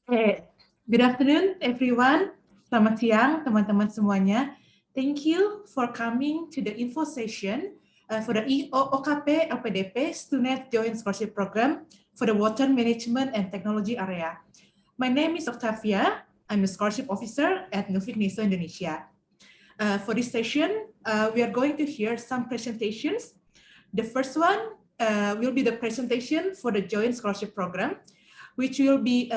Okay. Good afternoon, everyone. Selamat siang, teman-teman semuanya. Thank you for coming to the info session for the OKP-LPDP StuNed Joint Scholarship Program for the Water Management and Technology area. My name is Octavia. I'm a scholarship officer at Nuffic Neso, Indonesia. For this session, we are going to hear some presentations. The first one will be the presentation for the Joint Scholarship Program, which will be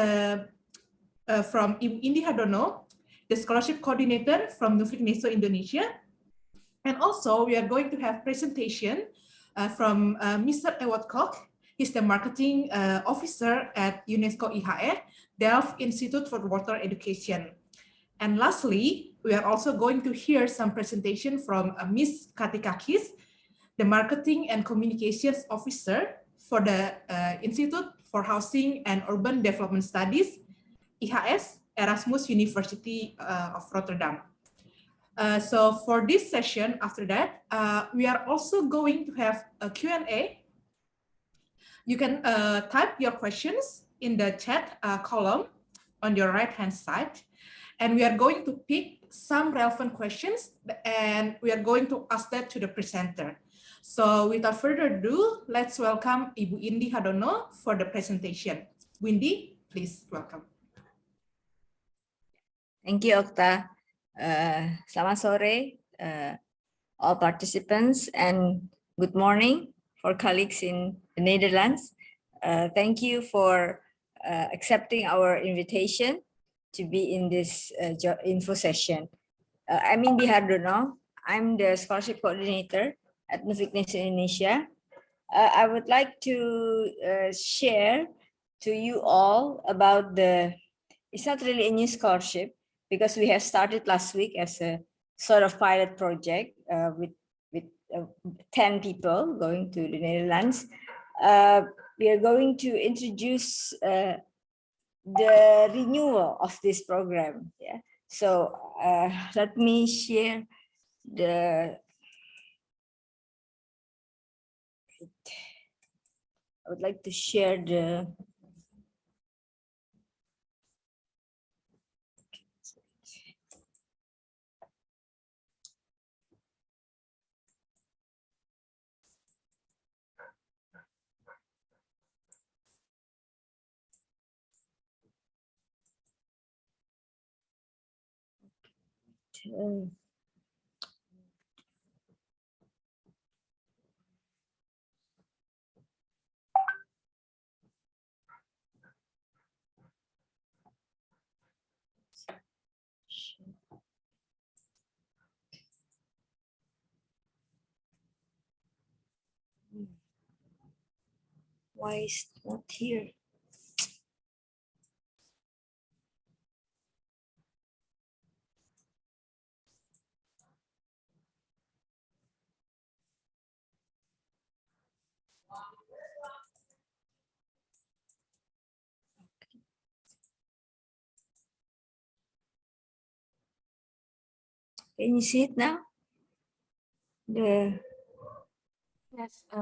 from Ibu Indi Hardono, the scholarship coordinator from Nuffic Neso Indonesia. And also we are going to have presentation from Mr. Ewart Koch. He's the marketing officer at UNESCO IIT Delft Institute for Water Education. And lastly, we are also going to hear some presentation from Ms. Katikakis, the marketing and communications officer for the Institute for Housing and Urban Development Studies, IIHS, Erasmus University of Rotterdam. So for this session, after that, we are also going to have a Q&A. You can type your questions in the chat column on your right-hand side, and we are going to pick some relevant questions, and we are going to ask that to the presenter. So without further ado, let's welcome Ibu Indi Hardono for the presentation. Windy, please welcome. Thank you, Okta. Selamat sore, all participants, and good morning for colleagues in the Netherlands. Thank you for accepting our invitation to be in this info session. I'm Indi Hardono. I'm the scholarship coordinator at Nuffic Neso Indonesia. I would like to share to you all about it's not really a new scholarship, because we have started last week as a sort of pilot project with 10 people going to the Netherlands. We are going to introduce the renewal of this program. Yeah. So let me share I would like to share the why is it not here? Can you see it now? Yes,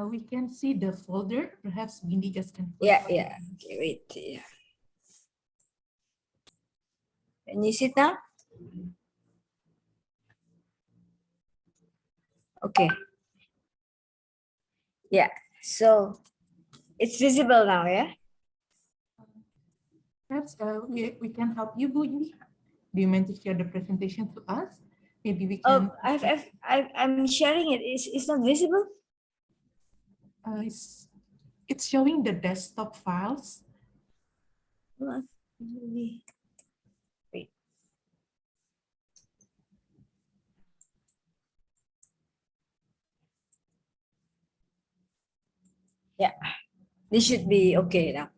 we can see the folder. Perhaps Windy just can. Yeah. Okay, wait. Yeah. Can you see it now? Okay. Yeah. So it's visible now, yeah? Perhaps we can help you, Bu Windy. Do you mind to share the presentation to us? Maybe we can. I'm sharing it. It's not visible. It's showing the desktop files. Wait. Yeah, this should be okay now.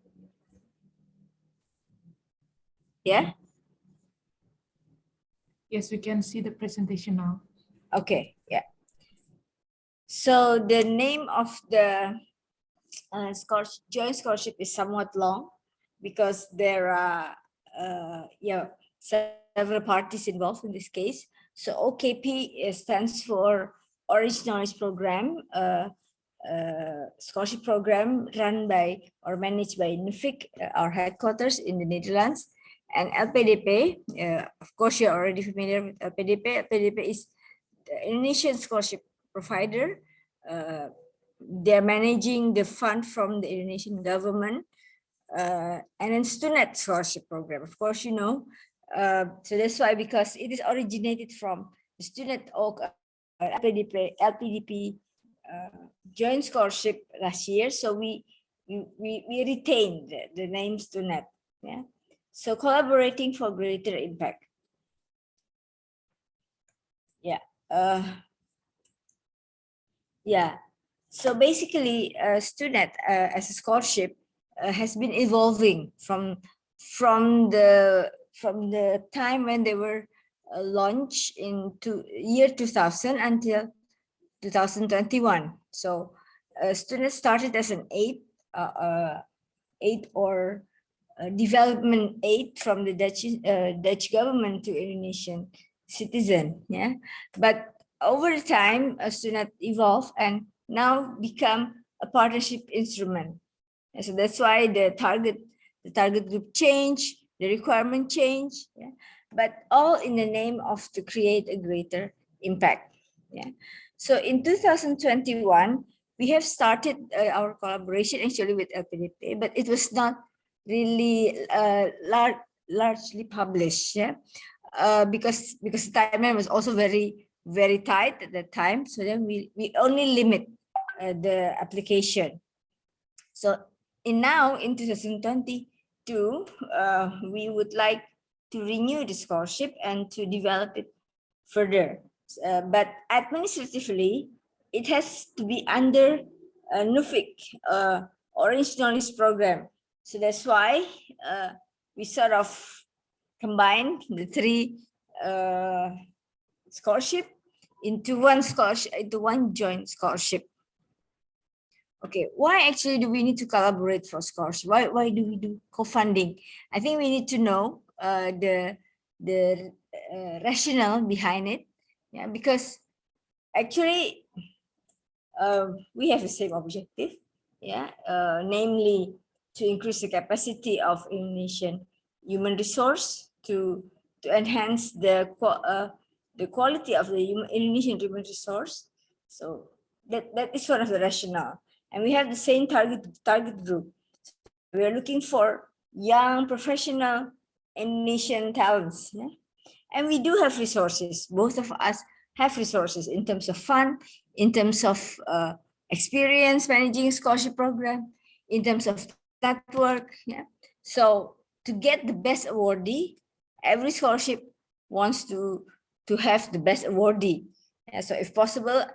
Yeah? Yes, we can see the presentation now. Okay, yeah. So the name of the joint scholarship is somewhat long, because there are several parties involved in this case. So OKP stands for Originals Program, scholarship program run by or managed by Nuffic, our headquarters in the Netherlands. And LPDP, of course, you're already familiar with LPDP. LPDP is the Indonesian scholarship provider. They're managing the fund from the Indonesian government. And then StuNed scholarship program, of course, you know. So that's why, because it is originated from the StuNed LPDP joint scholarship last year. So we retained the name StuNed. Yeah. So collaborating for greater impact. Yeah. Yeah. So basically, StuNed as a scholarship has been evolving from the time when they were launched in year 2000 until 2021. So StuNed started as an aid or development aid from the Dutch government to Indonesian citizen. Yeah, but over time, StuNed evolved and now become a partnership instrument. And so that's why the target group change, the requirement change. Yeah, but all in the name of to create a greater impact. Yeah. So in 2021, we have started our collaboration actually with LPDP, but it was not really largely published. Yeah, because the timeline was also very tight at that time. So then we only limit the application. So in 2022, we would like to renew the scholarship and to develop it further. But administratively, it has to be under Nuffic, Orange Knowledge Program. So that's why we sort of combined the three scholarship into one joint scholarship. Okay, why actually do we need to collaborate for scholarship? Why do we do co-funding? I think we need to know the rationale behind it. Yeah, because actually we have the same objective. Yeah, namely to increase the capacity of Indonesian human resource to enhance the quality of the Indonesian human resource. So that is one of the rationale. And we have the same target group. We are looking for young professional Indonesian talents. Yeah? And we do have resources. Both of us have resources in terms of fund, in terms of experience managing a scholarship program, in terms of network. Yeah. So to get the best awardee, every scholarship wants to have the best awardee. Yeah, so if possible,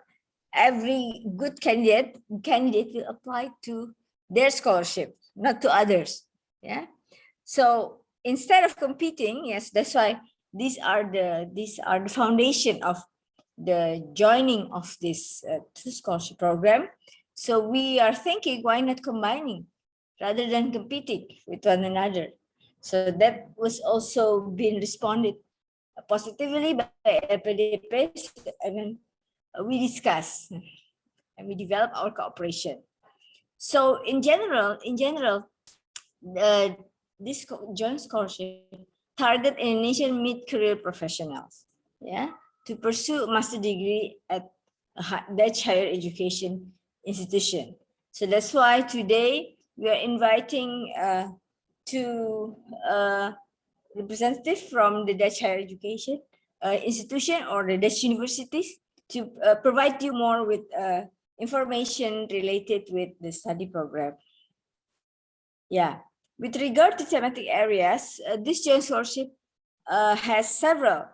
every good candidate will apply to their scholarship, not to others. Yeah. So instead of competing, yes, that's why these are the foundation of the joining of this scholarship program. So we are thinking, why not combining rather than competing with one another? So that was also been responded positively by LPDP, and then we discuss and we develop our cooperation. So in general, this joint scholarship target Indonesian mid-career professionals, yeah, to pursue a master degree at a Dutch higher education institution. So that's why today we are inviting two representatives from the Dutch higher education institution or the Dutch universities to provide you more with information related with the study program. Yeah. With regard to thematic areas, this joint scholarship has several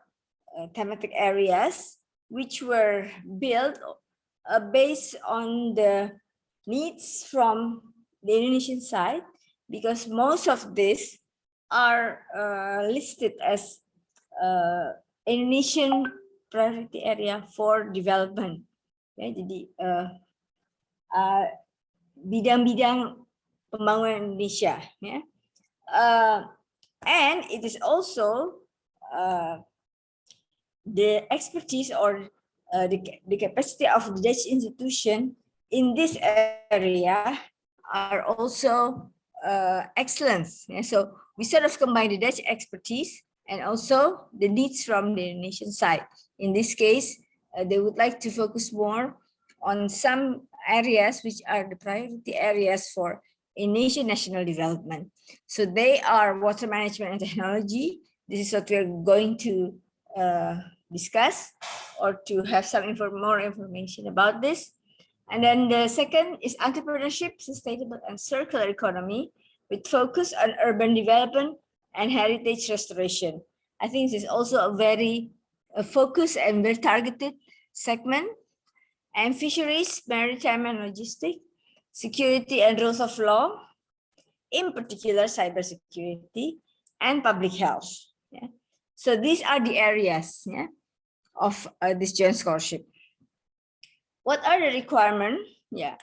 thematic areas which were built based on the needs from the Indonesian side, because most of these are listed as Indonesian priority area for development. Okay, jadi bidang-bidang pembangunan Indonesia. Yeah. And it is also the expertise or the capacity of the Dutch institution in this area are also excellent. Yeah? So we sort of combine the Dutch expertise and also the needs from the Indonesian side. In this case, they would like to focus more on some areas which are the priority areas for Indonesian national development. So they are water management and technology. This is what we're going to discuss or to have some more information about this. And then the second is entrepreneurship, sustainable and circular economy with focus on urban development and heritage restoration. I think this is also a very focused and very targeted segment. And fisheries, maritime and logistics, security and rules of law, in particular cybersecurity and public health. Yeah. So these are the areas, yeah, of this joint scholarship. What are the requirements? Yeah,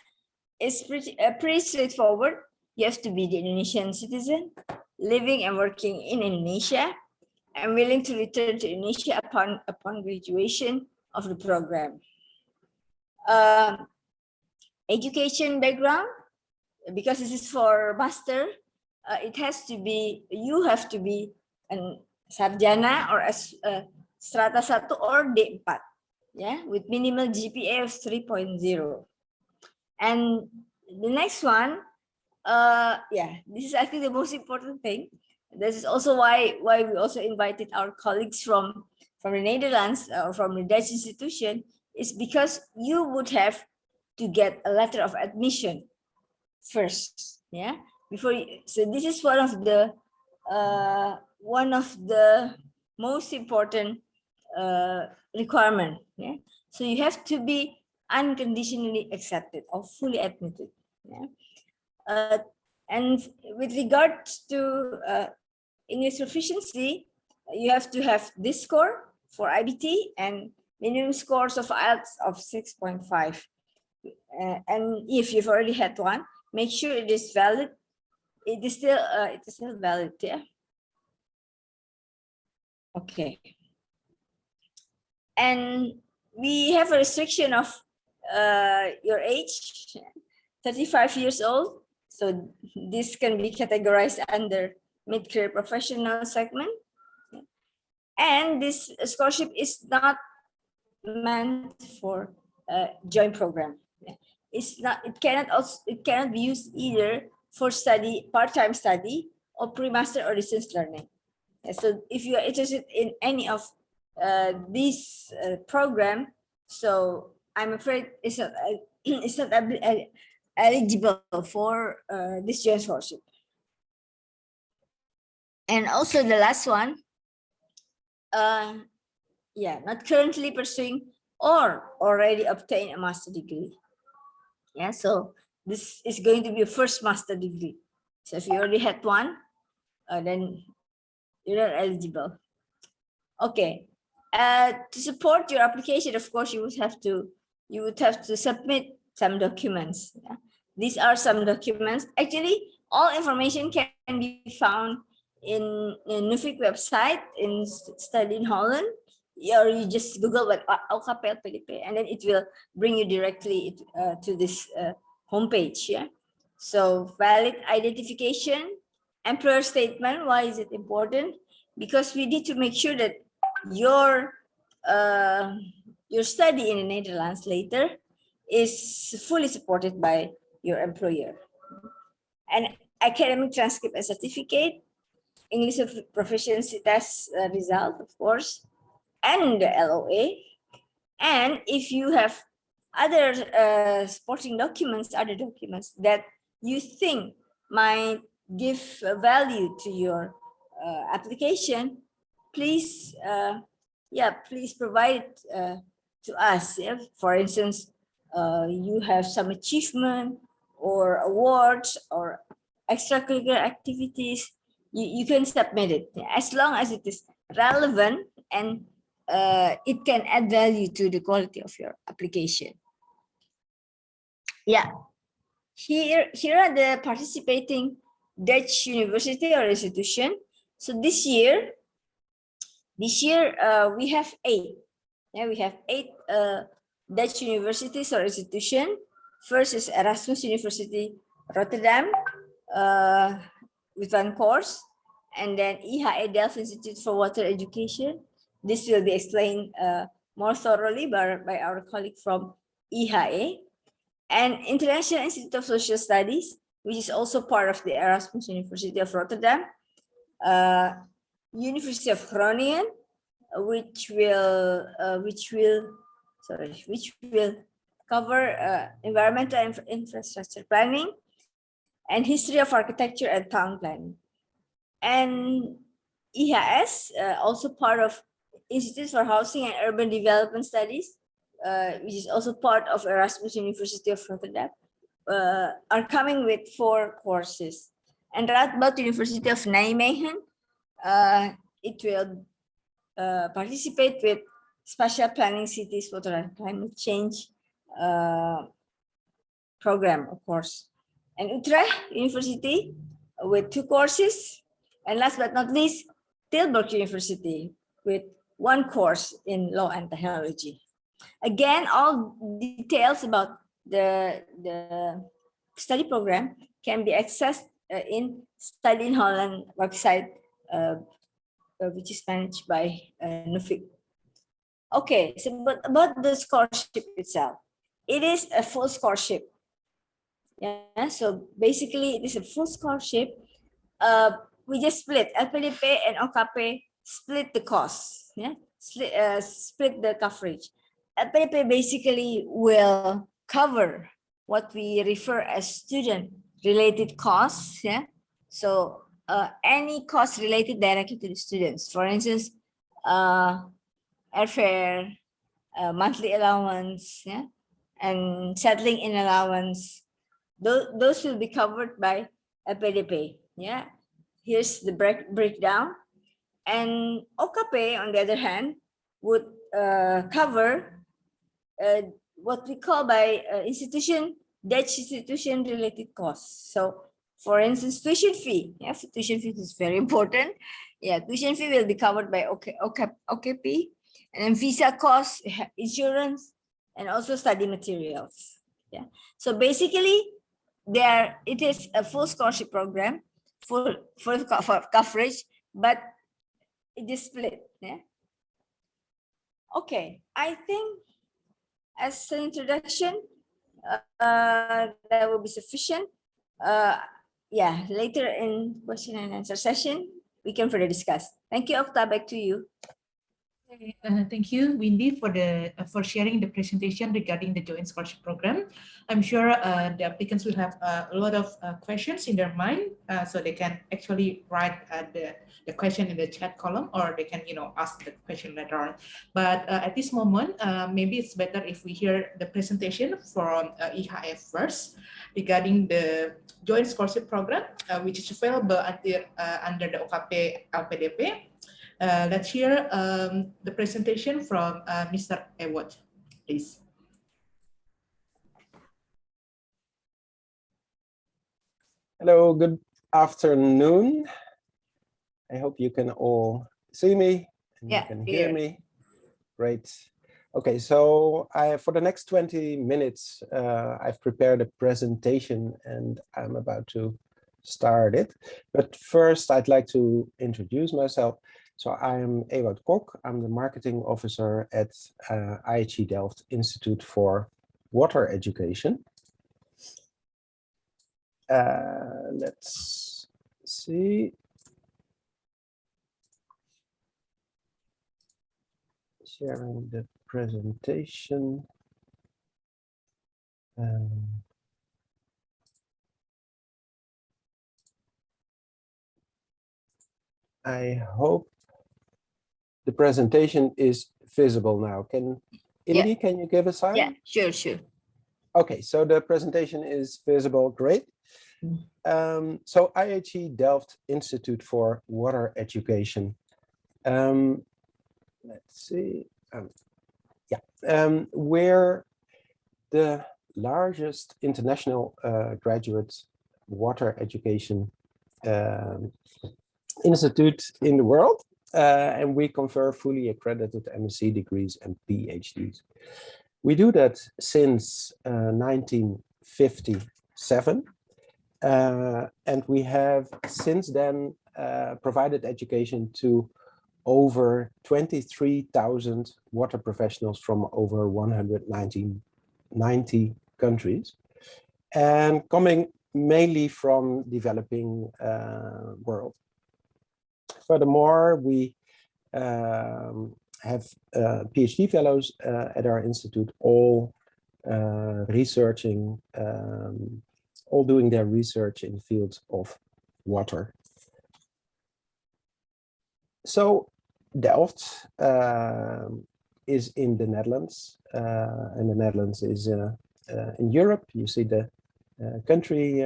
it's pretty straightforward. You have to be the Indonesian citizen, living and working in Indonesia, and willing to return to Indonesia upon graduation of the program. Education background, because this is for master, it has to be, you have to be an sarjana or a strata 1 or D4, yeah, with minimal GPA of 3.0. And the next one, yeah, this is I think the most important thing. This is also why we also invited our colleagues from the Netherlands or from the Dutch institution, is because you would have to get a letter of admission first, yeah, before you, so this is one of the most important requirement, yeah. So you have to be unconditionally accepted or fully admitted, yeah. And with regards to English proficiency, you have to have this score for IBT and minimum scores of IELTS of 6.5. And if you've already had one, make sure it is valid. It is still valid, yeah. Okay. And we have a restriction of your age, 35 years old. So this can be categorized under mid-career professional segment. And this scholarship is not meant for joint program. It's not. It cannot be used either for study, part-time study, or pre-master or distance learning. So if you are interested in any of these program, so I'm afraid it's not eligible for this joint scholarship. And also the last one, yeah, not currently pursuing or already obtained a master degree. Yeah, so this is going to be a first master degree. So if you already had one, then you're not eligible. Okay. To support your application, of course, you would have to submit some documents. Yeah? These are some documents. Actually, all information can be found in Nuffic website in Study in Holland, or you just Google what OKP-LPDP, and then it will bring you directly to this homepage. Yeah. So valid identification, employer statement. Why is it important? Because we need to make sure that your study in the Netherlands later is fully supported by your employer. An academic transcript and certificate, English proficiency test result, of course, and the LOA. And if you have other supporting documents, other documents that you think might give value to your application, please, please provide it to us. Yeah? For instance, you have some achievement or awards or extracurricular activities, you can submit it as long as it is relevant and it can add value to the quality of your application. Yeah, here are the participating Dutch university or institution. So this year we have 8. Yeah, we have 8 Dutch universities or institution. First is Erasmus University Rotterdam with one course, and then IIT Delft Institute for Water Education. This will be explained more thoroughly by our colleague from IIT, and International Institute of Social Studies, which is also part of the Erasmus University of Rotterdam, University of Groningen, which will cover environmental infrastructure planning and history of architecture and town planning. And IIHS, also part of Institute for Housing and Urban Development Studies, which is also part of Erasmus University of Rotterdam, are coming with 4 courses. And Radboud University of Nijmegen, it will participate with Spatial Planning Cities, Water and Climate Change program, of course. And Utrecht University with 2 courses. And last but not least, Tilburg University with 1 course in Law and Technology. Again, all details about the study program can be accessed in Study in Holland website, which is managed by Nuffic. Okay, so about the scholarship itself, it is a full scholarship. Yeah, so basically it is a full scholarship. We just split LPDP and OKP, split the cost. Yeah, split the coverage. LPDP basically will cover what we refer as student-related costs. Yeah, so any cost related directly to the students. For instance, airfare, monthly allowance, yeah, and settling in allowance. Those will be covered by LPDP. Yeah, here's the breakdown. And OKP, on the other hand, would cover what we call by Dutch institution related costs. So, for instance, tuition fee. Yeah, tuition fee is very important. Yeah, tuition fee will be covered by OKP, and then visa costs, insurance, and also study materials. Yeah. So basically, it is a full scholarship program, full coverage, but it is split. Yeah. Okay, I think as an introduction, that will be sufficient. Yeah, later in question and answer session, we can further discuss. Thank you, Okta. Back to you. Thank you, Windy, for sharing the presentation regarding the joint scholarship program. I'm sure the applicants will have a lot of questions in their mind, so they can actually write the question in the chat column, or they can ask the question later on. But at this moment, maybe it's better if we hear the presentation from IHF first regarding the joint scholarship program, which is available under the OKP-LPDP. Let's hear the presentation from Mr. Ewart, please. Hello, good afternoon. I hope you can all see me and you can hear me. Great. Okay, so for the next 20 minutes, I've prepared a presentation and I'm about to start it. But first, I'd like to introduce myself. So I'm Ewout Kok. I'm the marketing officer at IIT Delft Institute for Water Education. Let's see. Sharing the presentation. I hope the presentation is visible now. Indy, can you give a sign? Yeah, sure. Okay, so the presentation is visible. Great. So IIT Delft Institute for Water Education. Let's see. We're the largest international graduate water education institute in the world. And we confer fully accredited MSc degrees and PhDs. We do that since 1957. And we have since then provided education to over 23,000 water professionals from over 190 countries, and coming mainly from developing world. Furthermore, we have PhD fellows at our institute, all researching, all doing their research in the field of water. So Delft is in the Netherlands, and the Netherlands is in Europe. You see the country.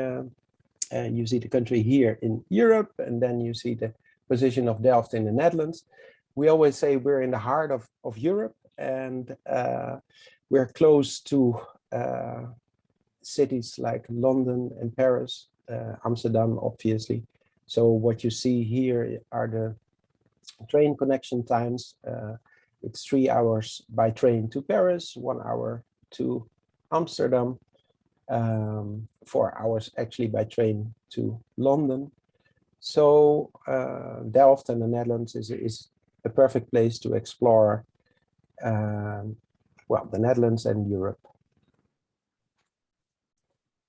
You see the country here in Europe, and then you see the position of Delft in the Netherlands. We always say we're in the heart of Europe, and we're close to cities like London and Paris, Amsterdam, obviously. So what you see here are the train connection times. It's 3 hours by train to Paris, 1 hour to Amsterdam, 4 hours actually by train to London. So Delft and the Netherlands is a perfect place to explore, well, the Netherlands and Europe.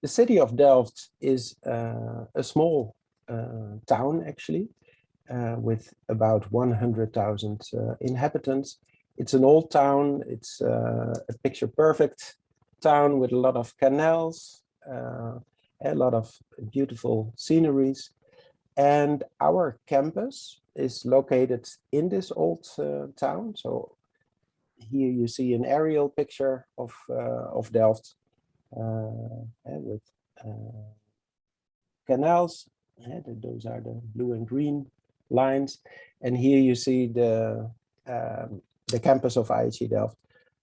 The city of Delft is a small town, actually, with about 100,000 inhabitants. It's an old town. It's a picture-perfect town with a lot of canals, a lot of beautiful sceneries. And our campus is located in this old town. So here you see an aerial picture of Delft with canals. Those are the blue and green lines. And here you see the campus of IIT Delft,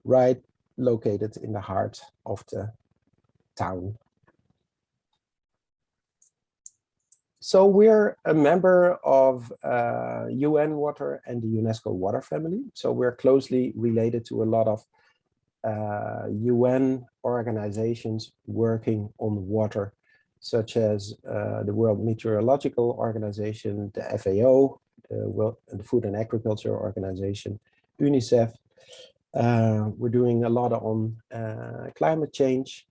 right located in the heart of the town. So we're a member of UN Water and the UNESCO Water Family. So we're closely related to a lot of UN organizations working on water, such as the World Meteorological Organization, the FAO, the Food and Agriculture Organization, UNICEF. We're doing a lot on climate change.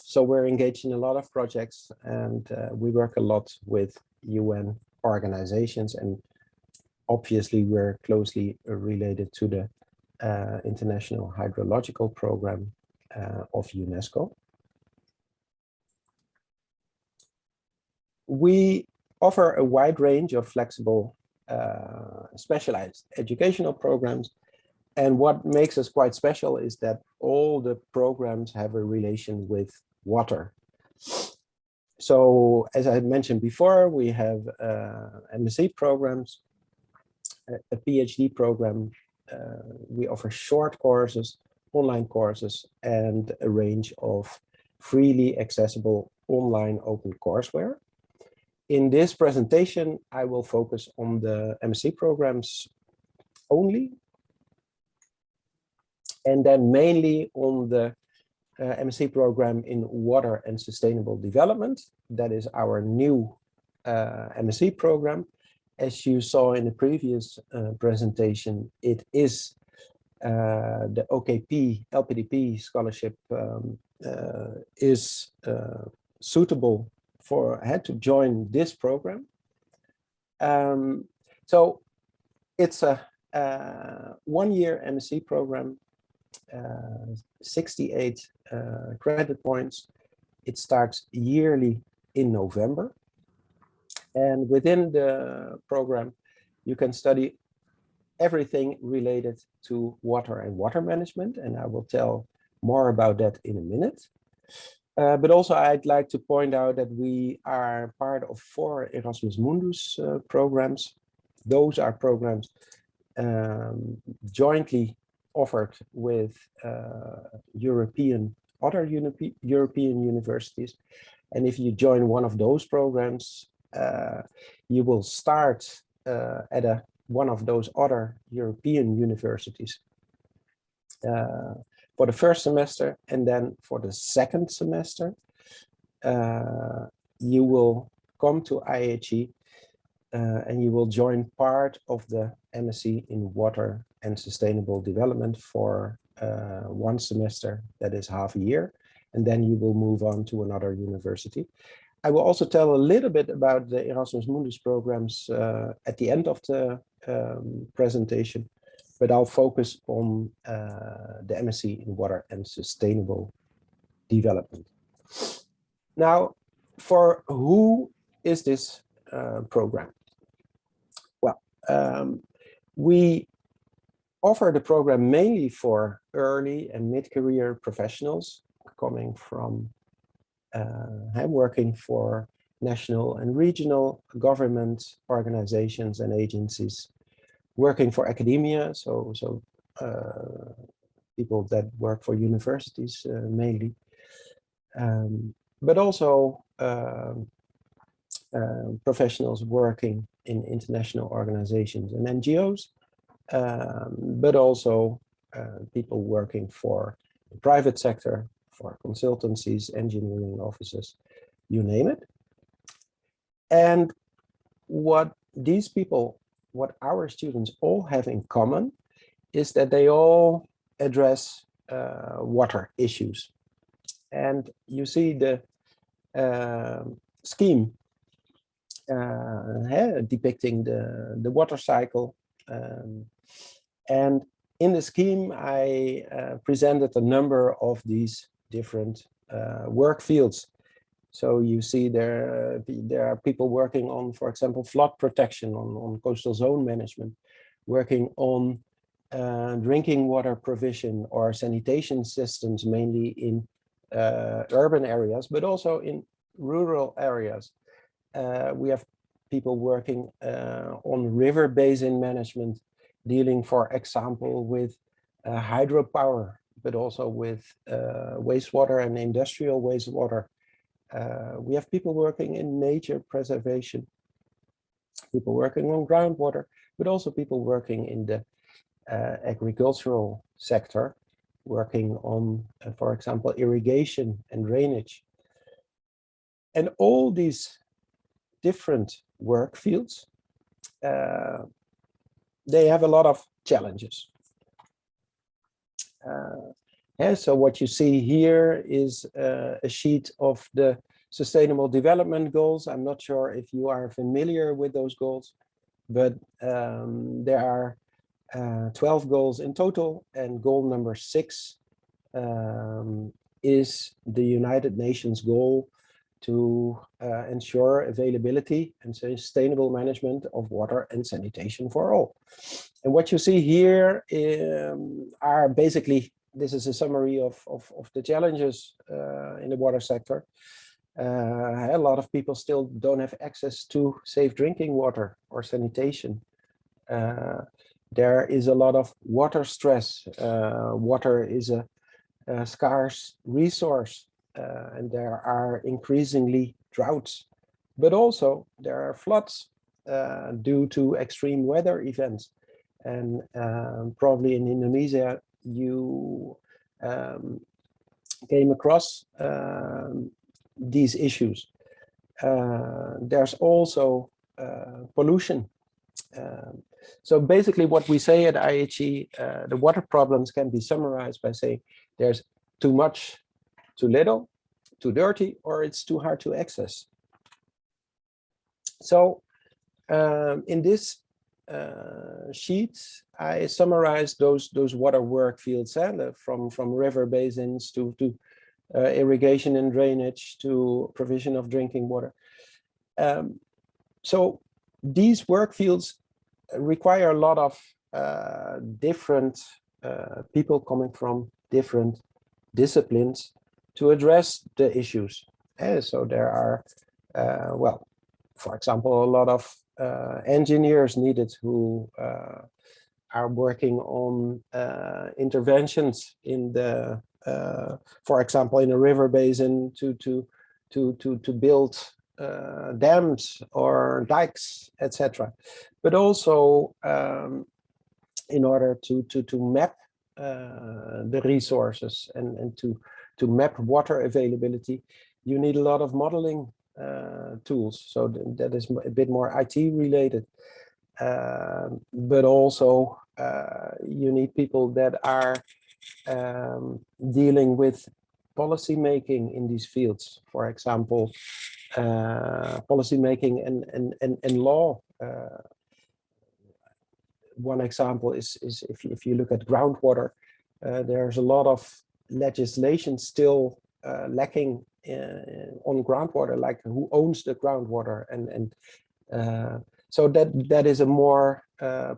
So we're engaged in a lot of projects, and we work a lot with UN organizations, and obviously we're closely related to the International Hydrological Program of UNESCO. We offer a wide range of flexible specialized educational programs. And what makes us quite special is that all the programs have a relation with water. So as I had mentioned before, we have MSc programs, a PhD program. We offer short courses, online courses, and a range of freely accessible online open courseware. In this presentation, I will focus on the MSc programs only, and then mainly on the MSc program in Water and Sustainable Development. That is our new MSc program. As you saw in the previous presentation, it is the OKP-LPDP scholarship is suitable for to join this program. So it's a 1-year MSc program, 68 credit points. It starts yearly in November. And within the program, you can study everything related to water and water management. And I will tell more about that in a minute. But also I'd like to point out that we are part of 4 Erasmus Mundus programs. Those are programs jointly offered with other European universities. And if you join one of those programs, you will start at one of those other European universities for the first semester, and then for the second semester, you will come to IIT and you will join part of the MSc in Water and Sustainable Development for 1 semester, that is half a year, and then you will move on to another university. I will also tell a little bit about the Erasmus Mundus programs at the end of the presentation, but I'll focus on the MSc in Water and Sustainable Development. Now, for who is this program? Well, we offer the program mainly for early and mid-career professionals coming from working for national and regional government organizations and agencies, working for academia, so people that work for universities mainly, but also professionals working in international organizations and NGOs, but also people working for the private sector, for consultancies, engineering offices, you name it. And what these people, what our students all have in common is that they all address water issues. And you see the scheme depicting the water cycle. And in the scheme, I presented a number of these different work fields. So you see there are people working on, for example, flood protection, on coastal zone management, working on drinking water provision or sanitation systems, mainly in urban areas, but also in rural areas. We have people working on river basin management, dealing, for example, with hydropower, but also with wastewater and industrial wastewater. We have people working in nature preservation, people working on groundwater, but also people working in the agricultural sector, working on, for example, irrigation and drainage. And all these different work fields, they have a lot of challenges. So what you see here is a sheet of the Sustainable Development Goals. I'm not sure if you are familiar with those goals, but there are 12 goals in total, and goal number 6 is the United Nations goal to ensure availability and sustainable management of water and sanitation for all. And what you see here are basically, this is a summary of the challenges in the water sector. A lot of people still don't have access to safe drinking water or sanitation. There is a lot of water stress. Water is a scarce resource, and there are increasingly droughts, but also there are floods due to extreme weather events. And probably in Indonesia, you came across these issues. There's also pollution. So basically what we say at IIT, the water problems can be summarized by saying there's too much, too little, too dirty, or it's too hard to access. So in this sheet, I summarized those water work fields, from river basins to irrigation and drainage to provision of drinking water. So these work fields require a lot of different people coming from different disciplines to address the issues. So there are, well, for example, a lot of engineers needed who are working on interventions in the, for example, in a river basin to build dams or dikes, etc. But also in order to map the resources and to map water availability, you need a lot of modeling tools. So that is a bit more IT related, but also you need people that are dealing with policy making in these fields. For example, policy making and law. One example is if you look at groundwater, there's a lot of legislation still lacking on groundwater, like who owns the groundwater, and so that is a more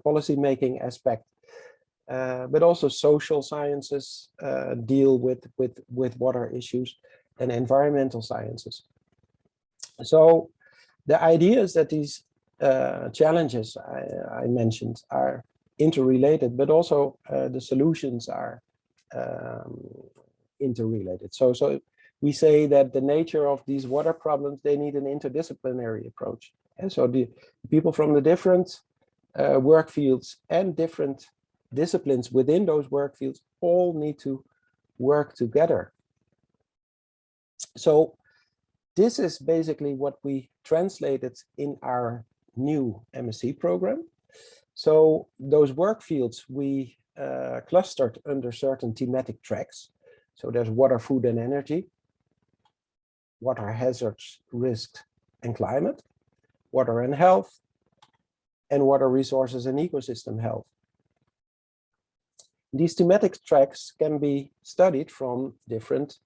policy making aspect. But also social sciences deal with water issues, and environmental sciences. So the idea is that these challenges I mentioned are interrelated, but also the solutions are interrelated. So we say that the nature of these water problems, they need an interdisciplinary approach. And so the people from the different work fields and different disciplines within those work fields all need to work together. So this is basically what we translated in our new MSc program. So those work fields we clustered under certain thematic tracks. So there's water, food and energy, water hazards, risk and climate, water and health, and water resources and ecosystem health. These thematic tracks can be studied from different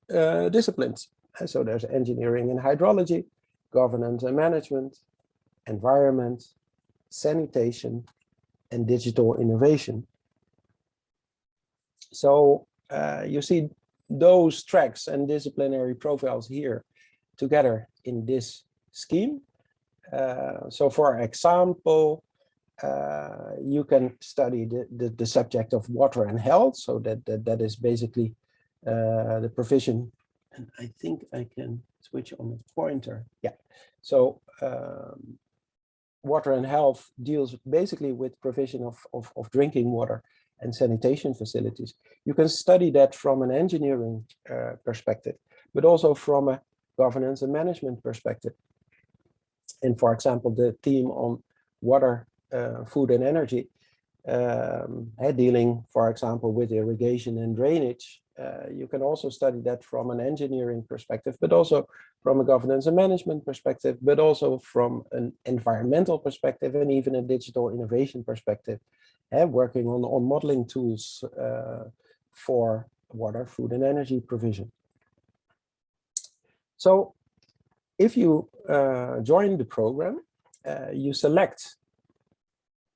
disciplines. And so there's engineering and hydrology, governance and management, environment, sanitation, and digital innovation. So you see those tracks and disciplinary profiles here together in this scheme. So for example, you can study the subject of water and health. So that is basically the provision. And I think I can switch on the pointer. Yeah. So water and health deals basically with provision of drinking water and sanitation facilities. You can study that from an engineering perspective, but also from a governance and management perspective. And for example, the theme on water, food and energy, dealing, for example, with irrigation and drainage. You can also study that from an engineering perspective, but also from a governance and management perspective, but also from an environmental perspective and even a digital innovation perspective, working on modeling tools for water, food and energy provision. So if you join the program, you select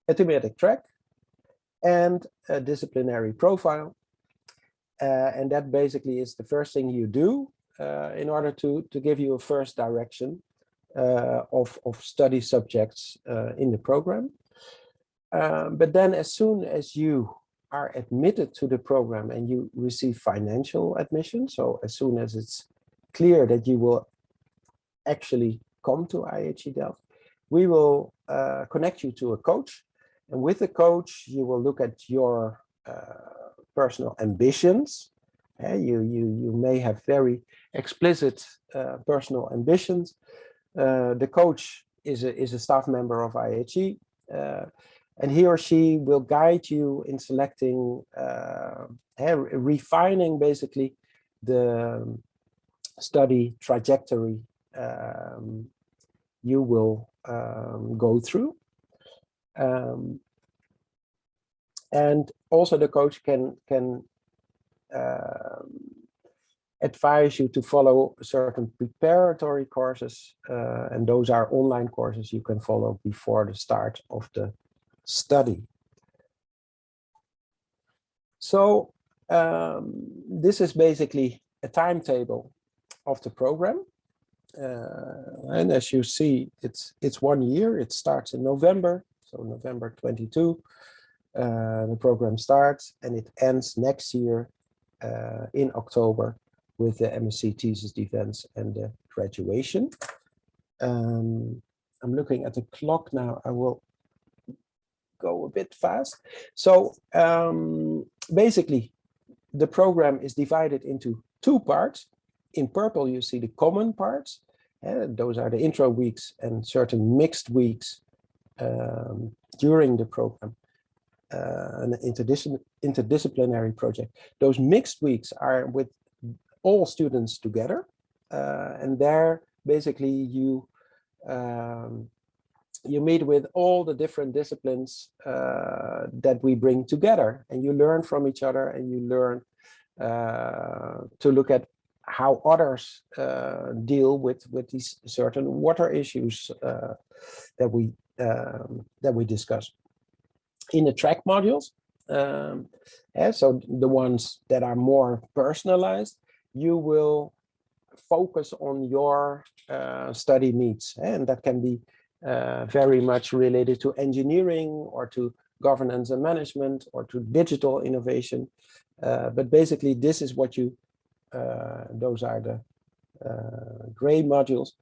a thematic track and a disciplinary profile. And that basically is the first thing you do in order to give you a first direction of study subjects in the program. But then as soon as you are admitted to the program and you receive financial admission, so as soon as it's clear that you will actually come to IIT Delft, we will connect you to a coach. And with the coach, you will look at your personal ambitions. You may have very explicit personal ambitions. The coach is a staff member of IIT, and he or she will guide you in selecting, refining basically the study trajectory you will go through. And also the coach can advise you to follow certain preparatory courses, and those are online courses you can follow before the start of the study. So this is basically a timetable of the program. And as you see, it's 1 year. It starts in November, so November 22. The program starts and it ends next year in October with the MSc thesis defense and the graduation. I'm looking at the clock now. I will go a bit fast. So basically, the program is divided into 2 parts. In purple, you see the common parts. Those are the intro weeks and certain mixed weeks during the program, an interdisciplinary project. Those mixed weeks are with all students together, and there basically you meet with all the different disciplines that we bring together, and you learn from each other, and you learn to look at how others deal with these certain water issues that we discuss. In the track modules, so the ones that are more personalized, you will focus on your study needs, and that can be very much related to engineering or to governance and management or to digital innovation. But basically, this is what you, those are the gray modules,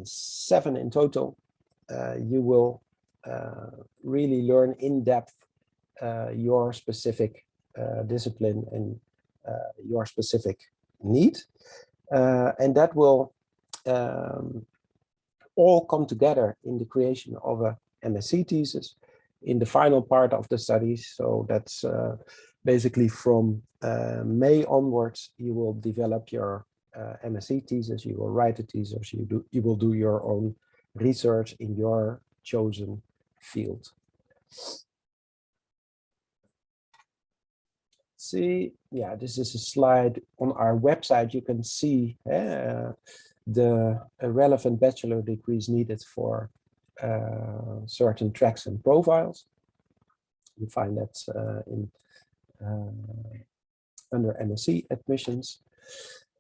7 in total. You will really learn in depth your specific discipline and your specific need. And that will all come together in the creation of a MSc thesis in the final part of the study. So that's basically from May onwards, you will develop your MSc thesis, you will write a thesis, you will do your own research in your chosen field. See, yeah, this is a slide on our website. You can see the relevant bachelor degrees needed for certain tracks and profiles. You find that under MSc admissions.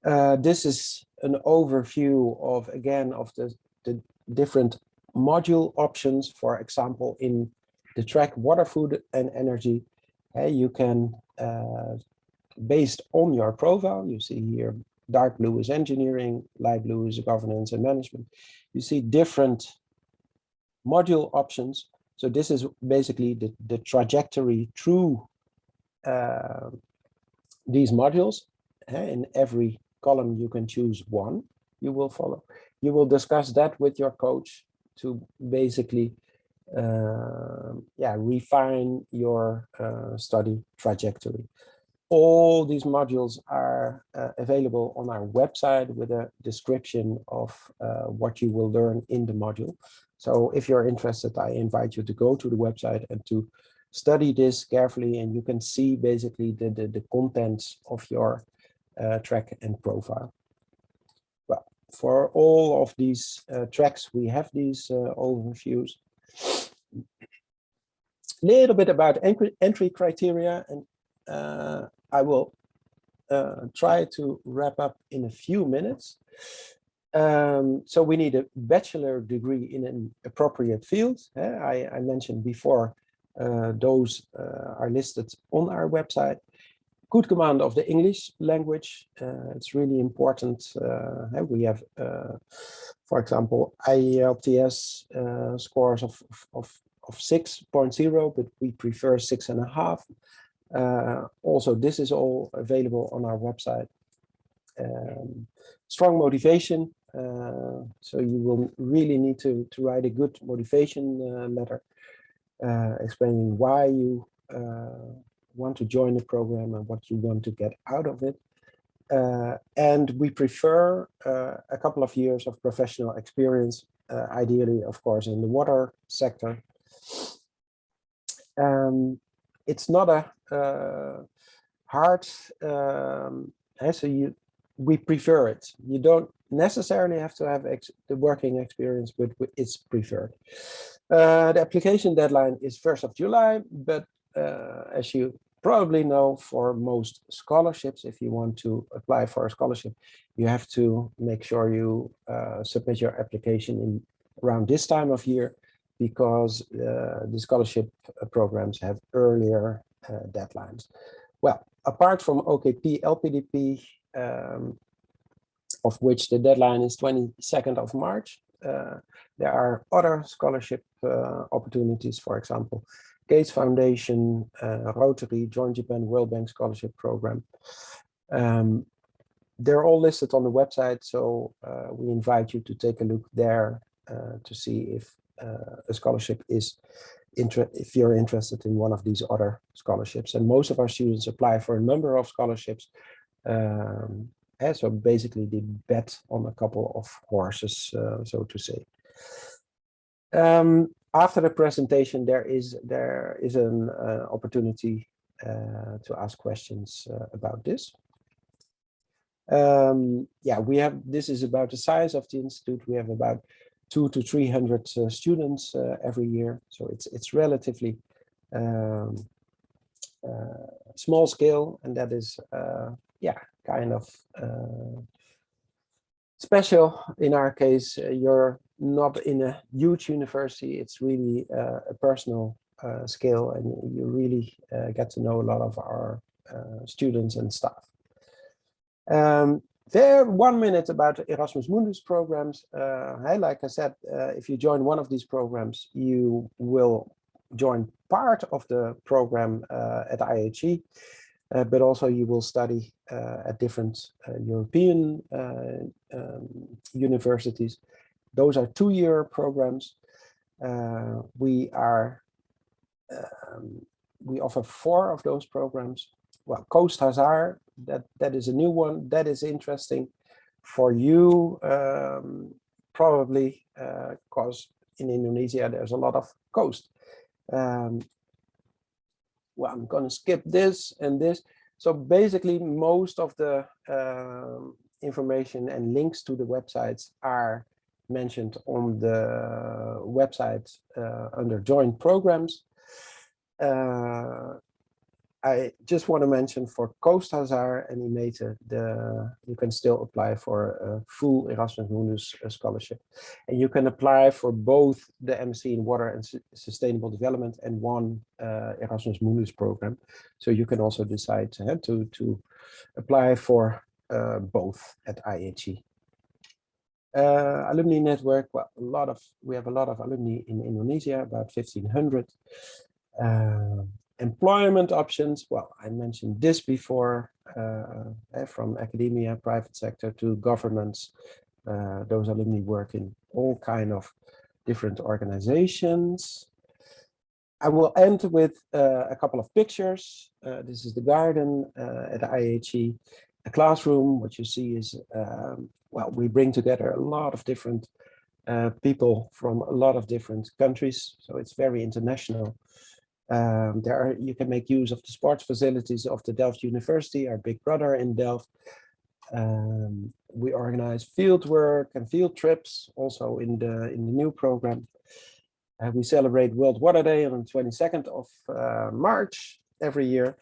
This is an overview of, again, of the different module options. For example, in the track water, food and energy, you can, based on your profile, you see here, dark blue is engineering, light blue is governance and management. You see different module options. So this is basically the trajectory through these modules. In every column, you can choose one you will follow. You will discuss that with your coach to basically refine your study trajectory. All these modules are available on our website with a description of what you will learn in the module. So if you're interested, I invite you to go to the website and to study this carefully, and you can see basically the contents of your track and profile. Well, for all of these tracks, we have these overviews. A little bit about entry criteria, and I will try to wrap up in a few minutes. So we need a bachelor degree in an appropriate field. I mentioned before, those are listed on our website. Good command of the English language. It's really important. We have, for example, IIT scores of 6.0, but we prefer 6.5. Also, this is all available on our website. Strong motivation. So you will really need to write a good motivation letter explaining why you want to join the program and what you want to get out of it. And we prefer a couple of years of professional experience, ideally, of course, in the water sector. It's not a hard, we prefer it. You don't necessarily have to have the working experience, but it's preferred. The application deadline is 1st of July, but as you probably know, for most scholarships, if you want to apply for a scholarship, you have to make sure you submit your application in around this time of year, because the scholarship programs have earlier deadlines. Well, apart from OKP-LPDP, of which the deadline is 22nd of March, there are other scholarship opportunities, for example, Gates Foundation, Rotary, Joint Japan World Bank Scholarship Program. they're all listed on the website, so we invite you to take a look there to see if a scholarship is if you're interested in one of these other scholarships. And most of our students apply for a number of scholarships. And so basically they bet on a couple of horses, so to say. After the presentation, there is an opportunity to ask questions about this. Yeah, this is about the size of the institute. We have about 200 to 300 students every year, so it's relatively small scale, and that is yeah, kind of special. In our case, you're not in a huge university. It's really a personal scale, and you really get to know a lot of our students and staff. There, 1 minute about Erasmus Mundus programs. Like I said, if you join one of these programs, you will join part of the program at IIT, but also you will study at different European universities. Those are 2-year programs. We offer 4 of those programs. Well, Coast Hazard, that is a new one. That is interesting for you, probably, because in Indonesia there's a lot of coast. Well, I'm going to skip this and this. So basically, most of the information and links to the websites are mentioned on the website under Join Programs. I just want to mention for Coast Hazard and IMETE, you can still apply for a full Erasmus Mundus scholarship. And you can apply for both the MSc in Water and Sustainable Development and one Erasmus Mundus program. So you can also decide to apply for both at IIT. Alumni Network, well, we have a lot of alumni in Indonesia, about 1,500. Employment options, well, I mentioned this before, from academia, private sector to governments. Those alumni work in all kind of different organizations. I will end with a couple of pictures. This is the garden at IIT, a classroom. What you see is, well, we bring together a lot of different people from a lot of different countries, so it's very international. You can make use of the sports facilities of the Delft University, our big brother in Delft. We organize field work and field trips also in the new program. We celebrate World Water Day on the 22nd of March every year.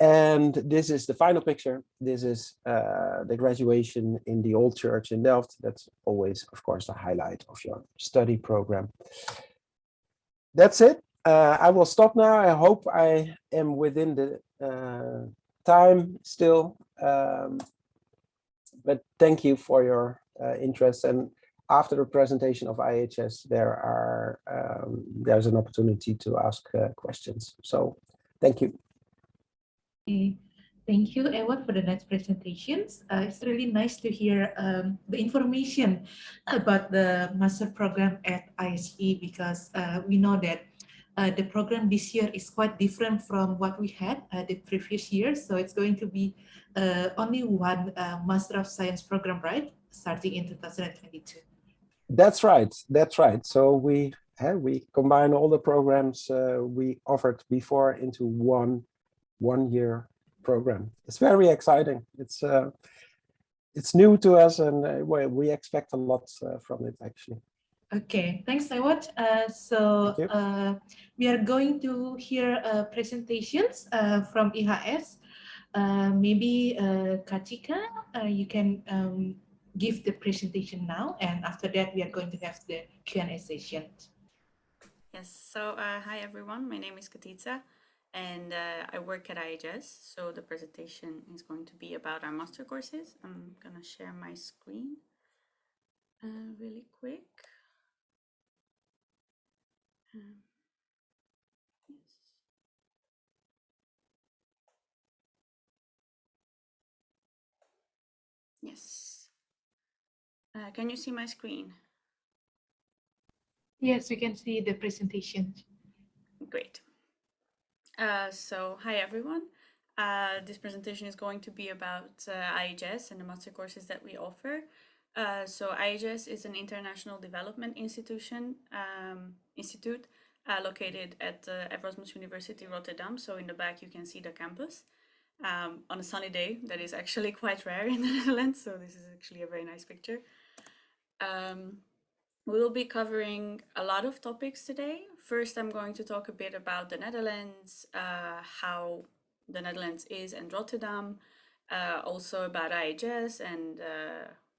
And this is the final picture. This is the graduation in the old church in Delft. That's always, of course, the highlight of your study program. That's it. I will stop now. I hope I am within the time still. But thank you for your interest. And after the presentation of IIHS, there's an opportunity to ask questions. So thank you. Thank you, Ewout, for the next presentations. It's really nice to hear the information about the master program at ISE, because we know that the program this year is quite different from what we had the previous year. So it's going to be only one Master of Science program, right? Starting in 2022. That's right. That's right. So we combine all the programs we offered before into one-year program. It's very exciting. It's new to us, and we expect a lot from it, actually. Okay, thanks, Ewout. We are going to hear presentations from IIHS. Maybe Katika, you can give the presentation now, and after that we are going to have the Q&A session. Yes, so hi everyone, my name is Katica and I work at IIHS. So the presentation is going to be about our master courses. I'm gonna share my screen really quick. Yes. Can you see my screen? Yes, we can see the presentation. Great. So hi everyone. This presentation is going to be about IIHS and the master courses that we offer. So IIHS is an international development institute located at Erasmus University Rotterdam. So in the back you can see the campus. On a sunny day, that is actually quite rare in the Netherlands. So this is actually a very nice picture. We will be covering a lot of topics today. First, I'm going to talk a bit about the Netherlands, how the Netherlands is and Rotterdam, also about IIHS and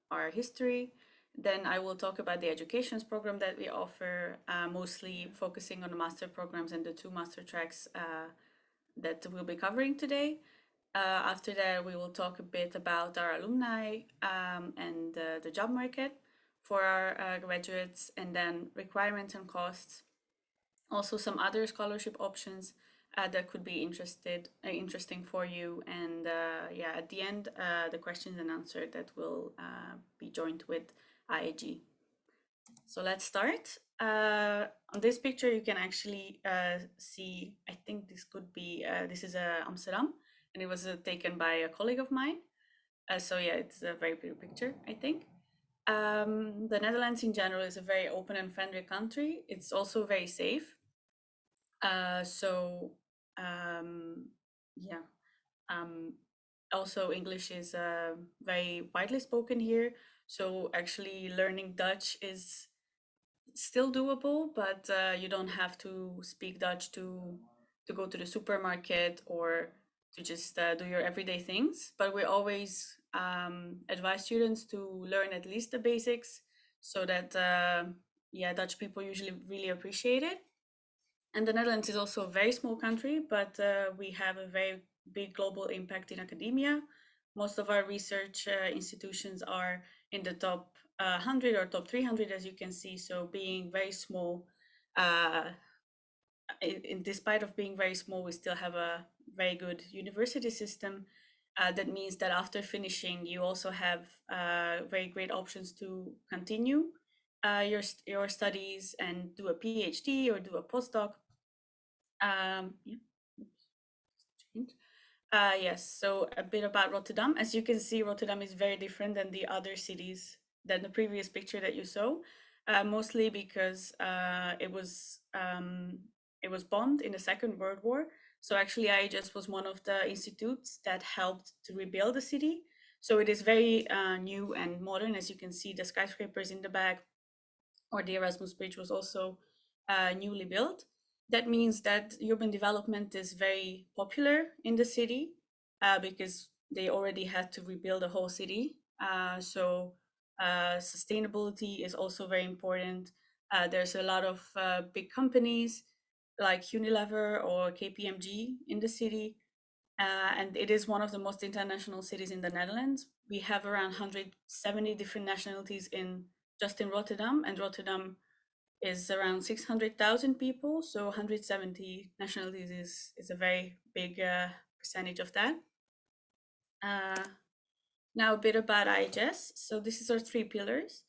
our history. Then I will talk about the educations program that we offer, mostly focusing on the master programs and the 2 master tracks that we'll be covering today. After that, we will talk a bit about our alumni and the job market for our graduates, and then requirements and costs. Also some other scholarship options that could be interesting for you. And yeah, at the end, the questions and answers that will be joined with IAG. So let's start. On this picture, you can actually see, I think this could be, this is Amsterdam, and it was taken by a colleague of mine. So yeah, it's a very pretty picture, I think. The Netherlands in general is a very open and friendly country. It's also very safe. Yeah. Also, English is very widely spoken here. So actually learning Dutch is still doable, but you don't have to speak Dutch to go to the supermarket or to just do your everyday things. But we always advise students to learn at least the basics so that yeah, Dutch people usually really appreciate it. And the Netherlands is also a very small country, but we have a very big global impact in academia. Most of our research institutions are in the top 100 or top 300, as you can see. So being very small, despite of being very small, we still have a very good university system. That means that after finishing, you also have very great options to continue your studies and do a PhD or do a postdoc. Yeah. Yes, so a bit about Rotterdam. As you can see, Rotterdam is very different than the other cities than the previous picture that you saw, mostly because it was bombed in the Second World War. So actually, IIHS was one of the institutes that helped to rebuild the city. So it is very new and modern. As you can see, the skyscrapers in the back, or the Erasmus Bridge was also newly built. That means that urban development is very popular in the city because they already had to rebuild the whole city. So sustainability is also very important. There's a lot of big companies like Unilever or KPMG in the city. And it is one of the most international cities in the Netherlands. We have around 170 different nationalities just in Rotterdam, and Rotterdam is around 600,000 people. So 170 nationalities is a very big percentage of that. Now a bit about IIHS. So this is our 3 pillars.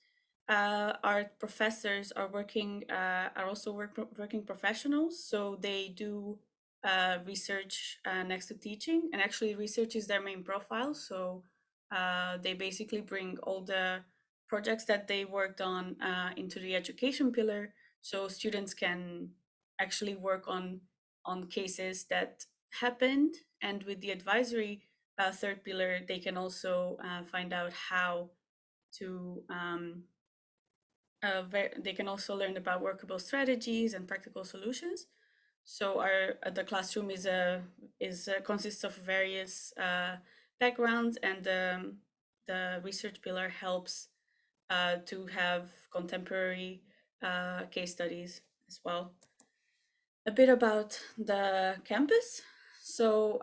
Our professors are also working professionals. So they do research next to teaching, and actually research is their main profile. So they basically bring all the projects that they worked on into the education pillar, so students can actually work on cases that happened. And with the advisory 3rd pillar, they can also find out how to they can also learn about workable strategies and practical solutions. So the classroom consists of various backgrounds, and the research pillar helps to have contemporary case studies as well. A bit about the campus. So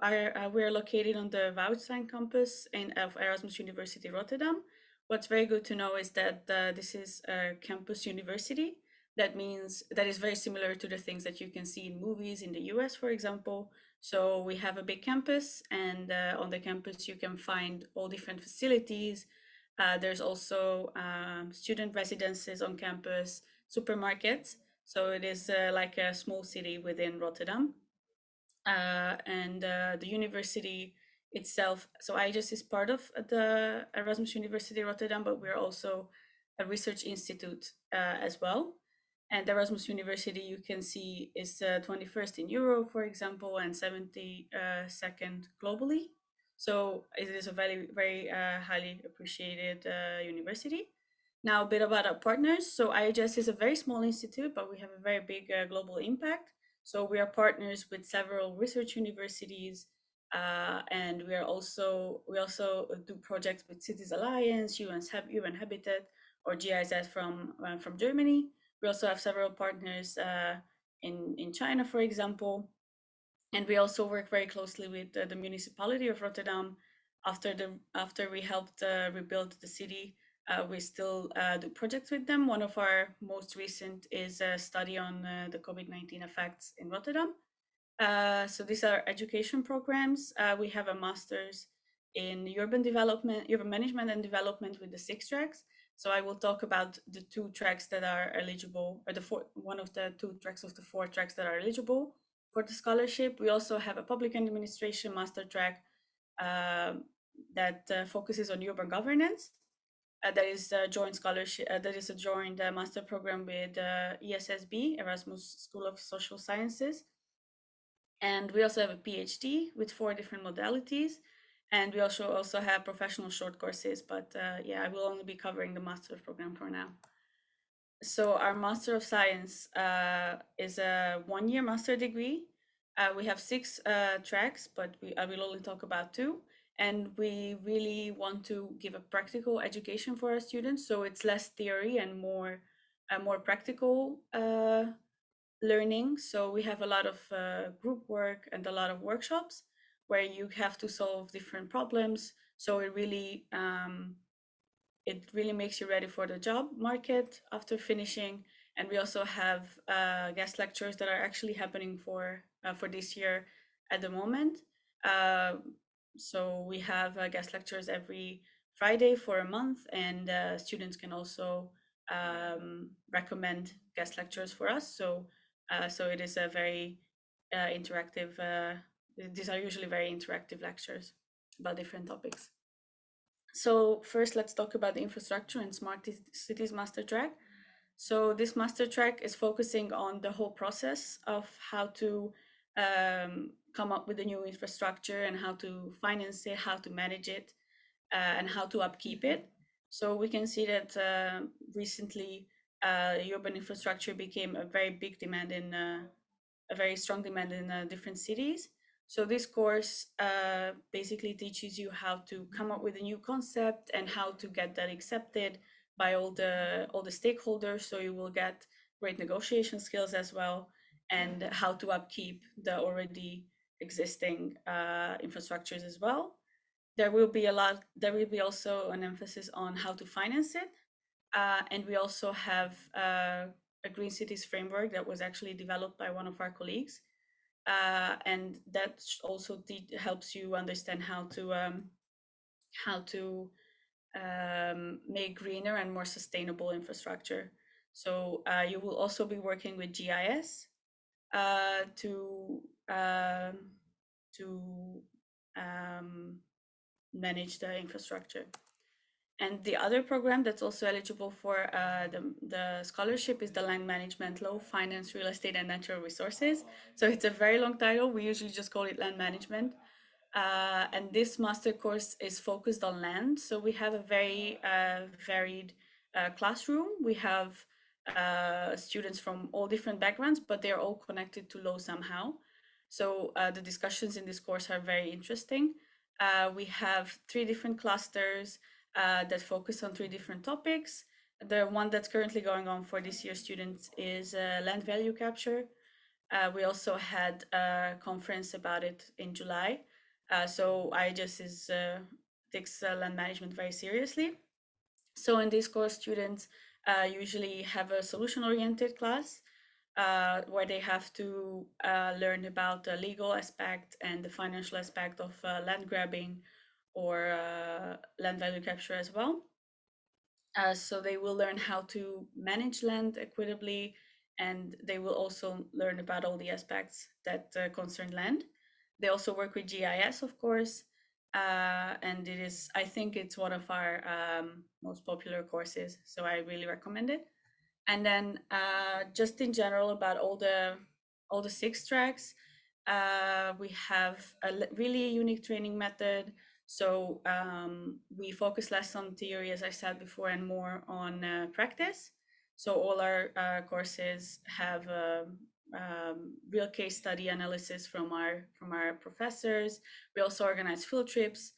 we're located on the Woudstein campus of Erasmus University Rotterdam. What's very good to know is that this is a campus university. That means that is very similar to the things that you can see in movies in the US, for example. So we have a big campus, and on the campus you can find all different facilities. There's also student residences on campus, supermarkets. So it is like a small city within Rotterdam. And the university itself, so IIHS is part of the Erasmus University Rotterdam, but we're also a research institute as well. And the Erasmus University, you can see, is 21st in Europe, for example, and 72nd globally. So it is a very, very highly appreciated university. Now, a bit about our partners. So IIHS is a very small institute, but we have a very big global impact. So we are partners with several research universities, and we also do projects with Cities Alliance, UN Habitat, or GIZ from Germany. We also have several partners in China, for example, and we also work very closely with the municipality of Rotterdam. After we helped rebuild the city, we still do projects with them. One of our most recent is a study on the COVID-19 effects in Rotterdam. So these are education programs. We have a master's in urban management and development with the 6 tracks. So I will talk about the 2 tracks that are eligible, or one of the 2 tracks of the 4 tracks that are eligible for the scholarship. We also have a public administration master track that focuses on urban governance. That is a joint scholarship. That is a joint master program with ESSB, Erasmus School of Social Sciences. And we also have a PhD with 4 different modalities. And we also have professional short courses, but yeah, I will only be covering the master's program for now. So our Master of Science is a 1-year master degree. We have 6 tracks, but I will only talk about 2. And we really want to give a practical education for our students. So it's less theory and more practical learning. So we have a lot of group work and a lot of workshops where you have to solve different problems. So it really makes you ready for the job market after finishing. And we also have guest lectures that are actually happening for this year at the moment. So we have guest lectures every Friday for a month, and students can also recommend guest lectures for us. So it is a very interactive. These are usually very interactive lectures about different topics. So first, let's talk about the infrastructure and smart cities master track. So this master track is focusing on the whole process of how to come up with a new infrastructure and how to finance it, how to manage it, and how to upkeep it. So we can see that recently urban infrastructure became a very big demand in a very strong demand in different cities. So this course basically teaches you how to come up with a new concept and how to get that accepted by all the stakeholders. So you will get great negotiation skills as well, and how to upkeep the already existing infrastructures as well. There will be also an emphasis on how to finance it, and we also have a Green Cities framework that was actually developed by one of our colleagues. And that also helps you understand how to make greener and more sustainable infrastructure. So you will also be working with GIS to manage the infrastructure. And the other program that's also eligible for the scholarship is the Land Management Law, Finance, Real Estate, and Natural Resources. So it's a very long title. We usually just call it Land Management. And this master course is focused on land. So we have a very varied classroom. We have students from all different backgrounds, but they're all connected to law somehow. So the discussions in this course are very interesting. We have 3 different clusters that focus on 3 different topics. The one that's currently going on for this year's students is land value capture. We also had a conference about it in July. So IIHS takes land management very seriously. So in this course, students usually have a solution-oriented class where they have to learn about the legal aspect and the financial aspect of land grabbing or land value capture as well. So they will learn how to manage land equitably, and they will also learn about all the aspects that concern land. They also work with GIS, of course, and I think it's one of our most popular courses, so I really recommend it. And then just in general about all the 6 tracks, we have a really unique training method. So we focus less on theory, as I said before, and more on practice. So all our courses have real case study analysis from our professors. We also organize field trips,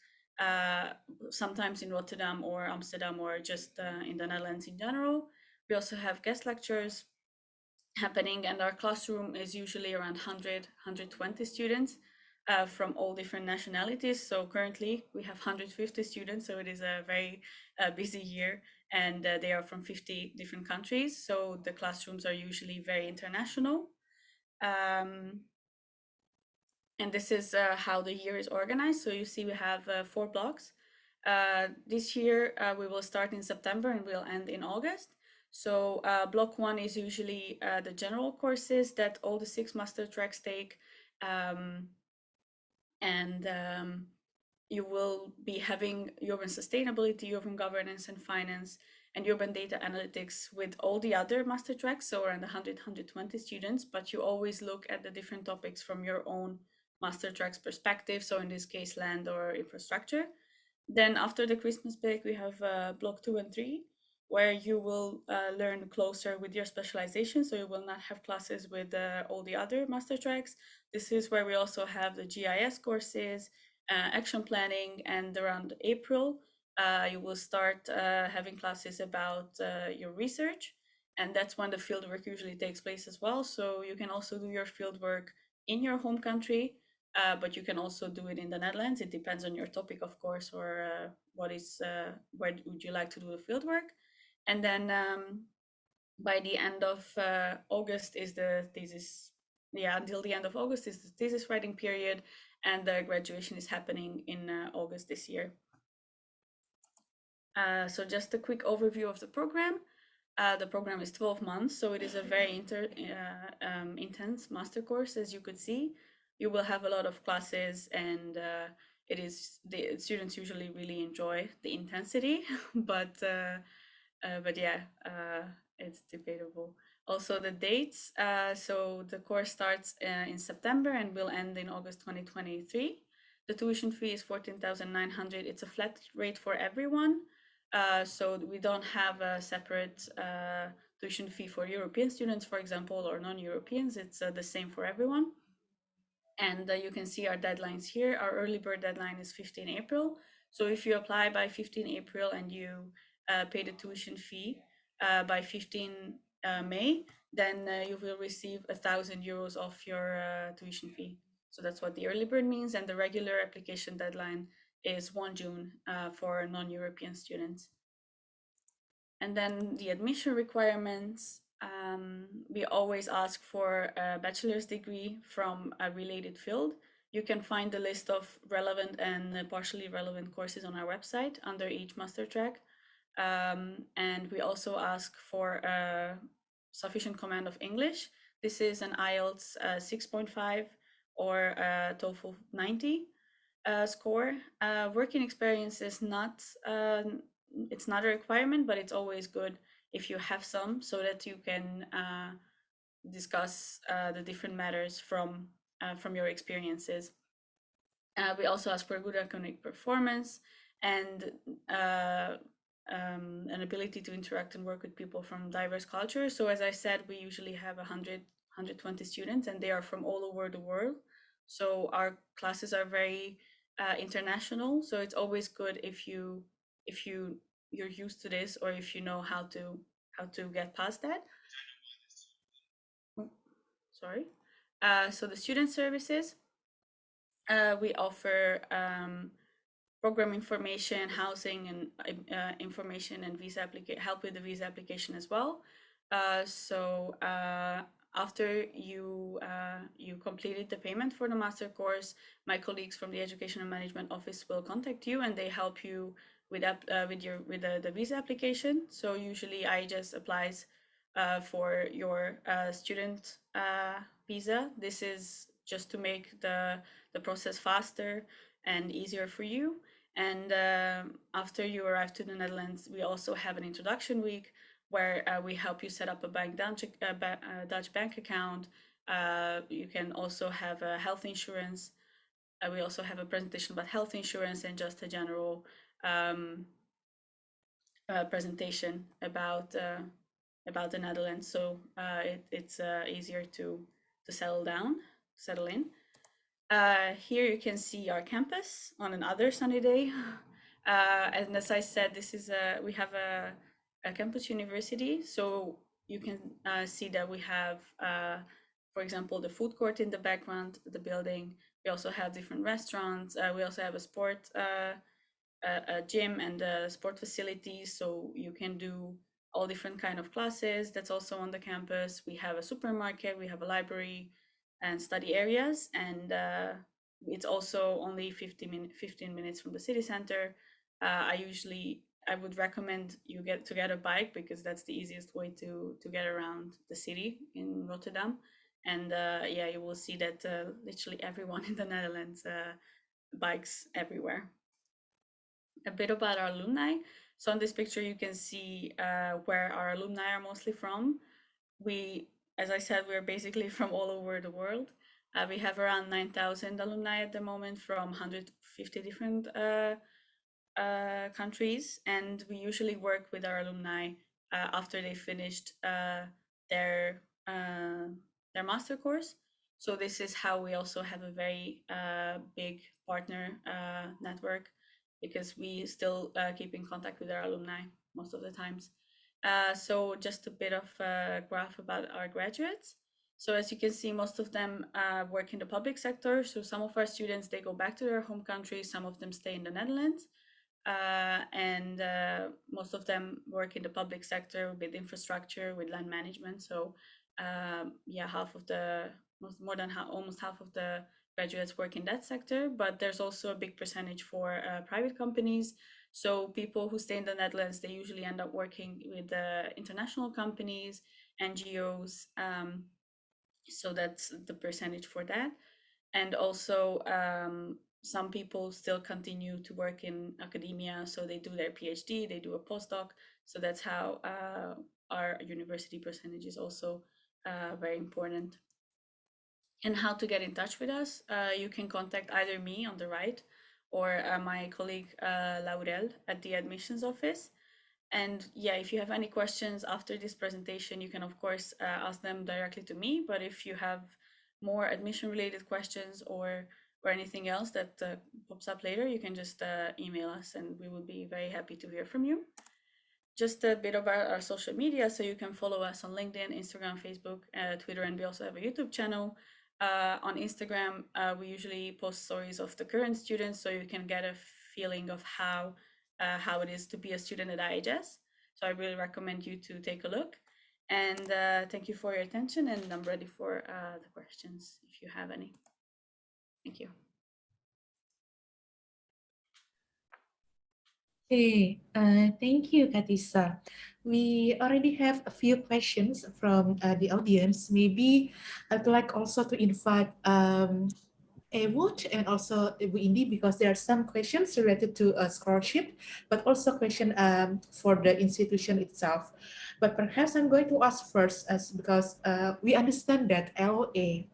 sometimes in Rotterdam or Amsterdam, or just in the Netherlands in general. We also have guest lectures happening, and our classroom is usually around 120 students from all different nationalities. So currently we have 150 students, so it is a very busy year, and they are from 50 different countries. So the classrooms are usually very international. And this is how the year is organized. So you see we have 4 blocks. This year we will start in September and we'll end in August. So block 1 is usually the general courses that all the 6 master tracks take. You will be having urban sustainability, urban governance and finance, and urban data analytics with all the other master tracks, so around 120 students, but you always look at the different topics from your own master tracks perspective, so in this case, land or infrastructure. Then after the Christmas break, we have block 2 and 3, where you will learn closer with your specialization, so you will not have classes with all the other master tracks. This is where we also have the GIS courses, action planning, and around April, you will start having classes about your research, and that's when the fieldwork usually takes place as well. So you can also do your fieldwork in your home country, but you can also do it in the Netherlands. It depends on your topic, of course, or where would you like to do the fieldwork. And then by the end of August is the thesis. Yeah, until the end of August is the thesis writing period, and the graduation is happening in August this year. So just a quick overview of the program. The program is 12 months, so it is a very intense master course, as you could see. You will have a lot of classes, and the students usually really enjoy the intensity, but yeah, it's debatable. Also the dates, so the course starts in September and will end in August 2023. The tuition fee is 14,900. It's a flat rate for everyone. So we don't have a separate tuition fee for European students, for example, or non-Europeans. It's the same for everyone. And you can see our deadlines here. Our early bird deadline is 15 April. So if you apply by 15 April and you pay the tuition fee by 15 May, then you will receive 1,000 euros off your tuition fee. So that's what the early bird means. And the regular application deadline is 1 June for non-European students. And then the admission requirements, we always ask for a bachelor's degree from a related field. You can find the list of relevant and partially relevant courses on our website under each master track. And we also ask for a sufficient command of English. This is an IELTS 6.5 or a TOEFL 90 score. Working experience is not, it's not a requirement, but it's always good if you have some, so that you can discuss the different matters from your experiences. We also ask for good academic performance and an ability to interact and work with people from diverse cultures. So as I said, we usually have 120 students, and they are from all over the world. So our classes are very international. So it's always good if you're used to this, or if you know how to get past that. Sorry. So the student services, we offer program information, housing, and information, and visa help with the visa application as well. So after you completed the payment for the master course, my colleagues from the Education and Management Office will contact you, and they help you with the visa application. So usually IIHS applies for your student visa. This is just to make the process faster and easier for you. And after you arrive to the Netherlands, we also have an introduction week where we help you set up a Dutch bank account. You can also have a health insurance. We also have a presentation about health insurance and just a general presentation about the Netherlands. So it's easier to settle in. Here you can see our campus on another sunny day. And as I said, we have a campus university. So you can see that we have, for example, the food court in the background, the building. We also have different restaurants. We also have a gym and sport facilities, so you can do all different kind of classes. That's also on the campus. We have a supermarket, we have a library and study areas, and it's also only 15 minutes from the city center. I would recommend you get a bike, because that's the easiest way to get around the city in Rotterdam. And yeah, you will see that literally everyone in the Netherlands bikes everywhere. A bit about our alumni. So on this picture, you can see where our alumni are mostly from. As I said, we're basically from all over the world. We have around 9,000 alumni at the moment from 150 different countries, and we usually work with our alumni after they finished their master course. So this is how we also have a very big partner network, because we still keep in contact with our alumni most of the times. So just a bit of a graph about our graduates. So as you can see, most of them work in the public sector. So some of our students, they go back to their home country. Some of them stay in the Netherlands. And most of them work in the public sector with infrastructure, with land management. So yeah, almost half of the graduates work in that sector, but there's also a big percentage for private companies. So people who stay in the Netherlands, they usually end up working with international companies, NGOs. So that's the percentage for that. And also some people still continue to work in academia. So they do their PhD, they do a postdoc. So that's how our university percentage is also very important. And how to get in touch with us, you can contact either me on the right or my colleague Laurel at the admissions office. And yeah, if you have any questions after this presentation, you can of course ask them directly to me. But if you have more admission related questions or anything else that pops up later, you can just email us, and we will be very happy to hear from you. Just a bit about our social media. So you can follow us on LinkedIn, Instagram, Facebook, Twitter, and we also have a YouTube channel. On Instagram, we usually post stories of the current students, so you can get a feeling of how it is to be a student at IIHS. So I really recommend you to take a look. And thank you for your attention, and I'm ready for the questions if you have any. Thank you. Okay, thank you, Katisa. We already have a few questions from the audience. Maybe I'd like also to invite Ewood and also Bu Indi, because there are some questions related to scholarship, but also question for the institution itself. But perhaps I'm going to ask first, because we understand that LOA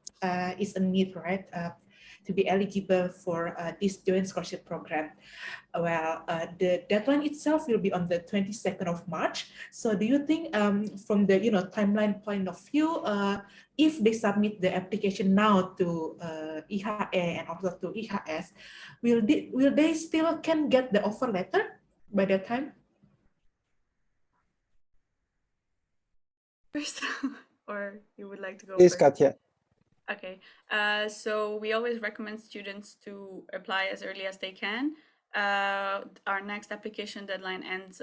is a need, right, to be eligible for this joint scholarship program. Well, the deadline itself will be on the 22nd of March. So do you think from the timeline point of view, if they submit the application now to IHE and also to IHS, will they still can get the offer letter by that time? First, or you would like to go Please, first? Katja. Okay, so we always recommend students to apply as early as they can. Our next application deadline ends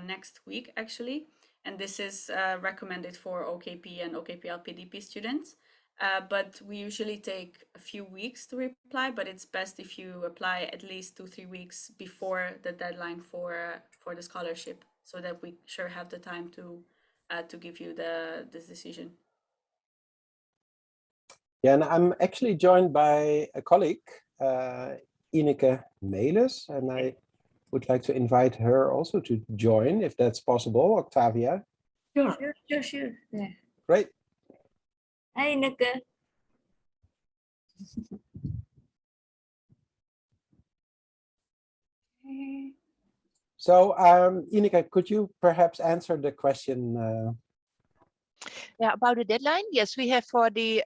next week, actually, and this is recommended for OKP and OKP-LPDP students. but we usually take a few weeks to reply, but it's best if you apply at least 2-3 weeks before the deadline for the scholarship, so that we sure have the time to give you this decision. Yeah, and I'm actually joined by a colleague, Ineke Melis, and I would like to invite her also to join, if that's possible, Octavia. Sure. Sure. Yeah. Great. Hi, Ineke. So, Ineke, could you perhaps answer the question? Yeah, about the deadline. Yes, we have for the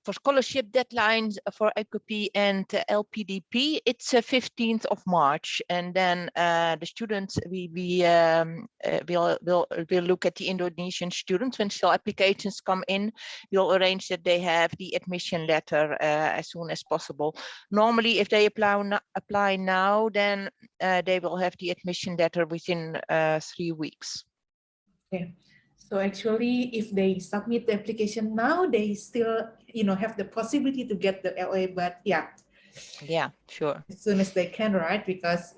for scholarship deadlines for OKP and LPDP. It's 15th of March, and then the students we'll look at the Indonesian students when still applications come in. We'll arrange that they have the admission letter as soon as possible. Normally, if they apply now, then they will have the admission letter within 3 weeks. Okay. So actually, if they submit the application now, they still, have the possibility to get the LA, but yeah. Yeah, sure. As soon as they can, right? Because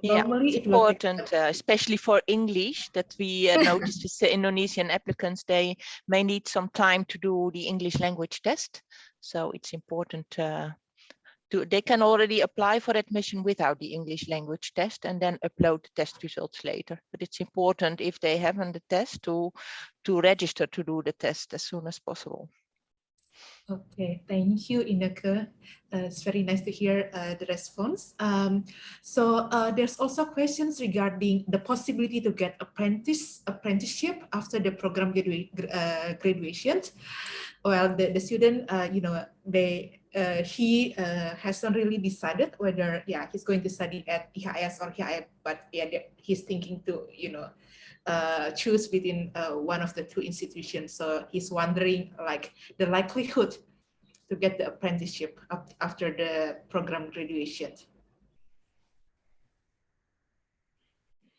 normally it's it will take important, especially for English, that we noticed with the Indonesian applicants, they may need some time to do the English language test. So it's important they can already apply for admission without the English language test and then upload the test results later. But it's important, if they haven't the test, to register to do the test as soon as possible. Okay, thank you, Ineke. It's very nice to hear the response. So there's also questions regarding the possibility to get apprenticeship after the program graduation. Well, the student, he hasn't really decided whether he's going to study at IIS or HIF, but he's thinking to choose within one of the two institutions. So he's wondering like the likelihood to get the apprenticeship after the program graduation.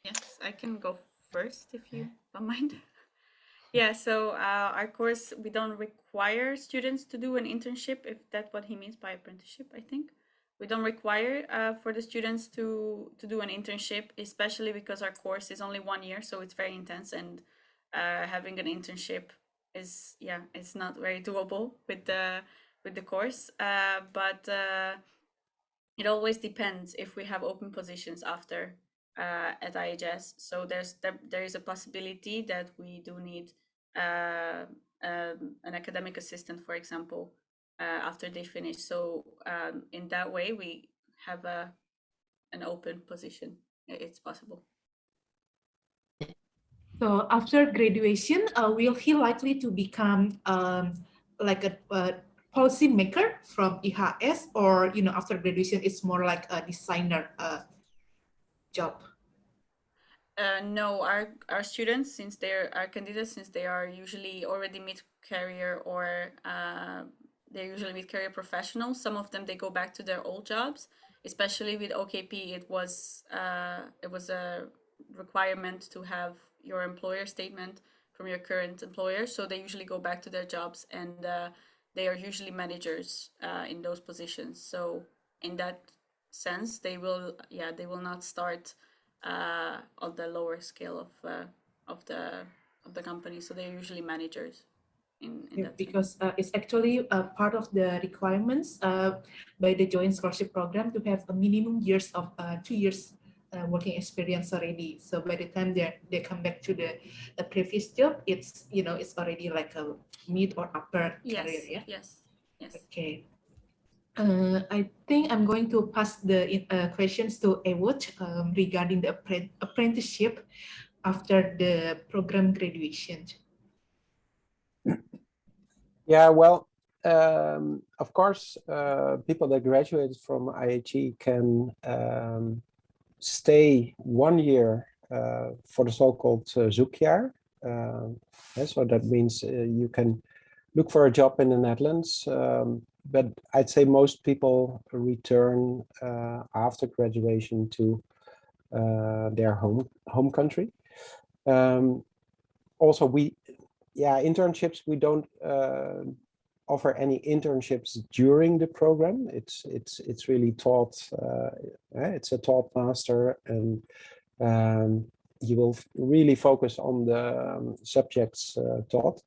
Yes, I can go first if you don't mind. Yeah, so our course, we don't require students to do an internship, if that's what he means by apprenticeship, I think. We don't require for the students to do an internship, especially because our course is only 1 year, so it's very intense, and having an internship is, it's not very doable with the course. But it always depends if we have open positions after at IIHS. So there is a possibility that we do need an academic assistant, for example, after they finish. So in that way, we have an open position. It's possible. So after graduation, will he likely to become like a policy maker from IIHS, or after graduation it's more like a designer job? No, our students, since our candidates, since they are usually already mid-career or they're usually mid-career professionals, some of them, they go back to their old jobs. Especially with OKP, it was a requirement to have your employer statement from your current employer. So they usually go back to their jobs, and they are usually managers in those positions. So in that sense, they will not start on the lower scale of the company. So they're usually managers. Because it's actually part of the requirements by the joint scholarship program to have a minimum years of 2 years working experience already. So by the time they come back to the previous job, it's it's already like a mid or upper career. Yeah. Yes. Okay. I think I'm going to pass the questions to Ewood regarding the apprenticeship after the program graduation. Yeah, well, of course, people that graduated from IIT can stay 1 year for the so-called zoekjaar. So that means you can look for a job in the Netherlands, but I'd say most people return after graduation to their home country. Also, yeah, internships, we don't offer any internships during the program. It's really taught, it's a taught master, and you will really focus on the subjects taught.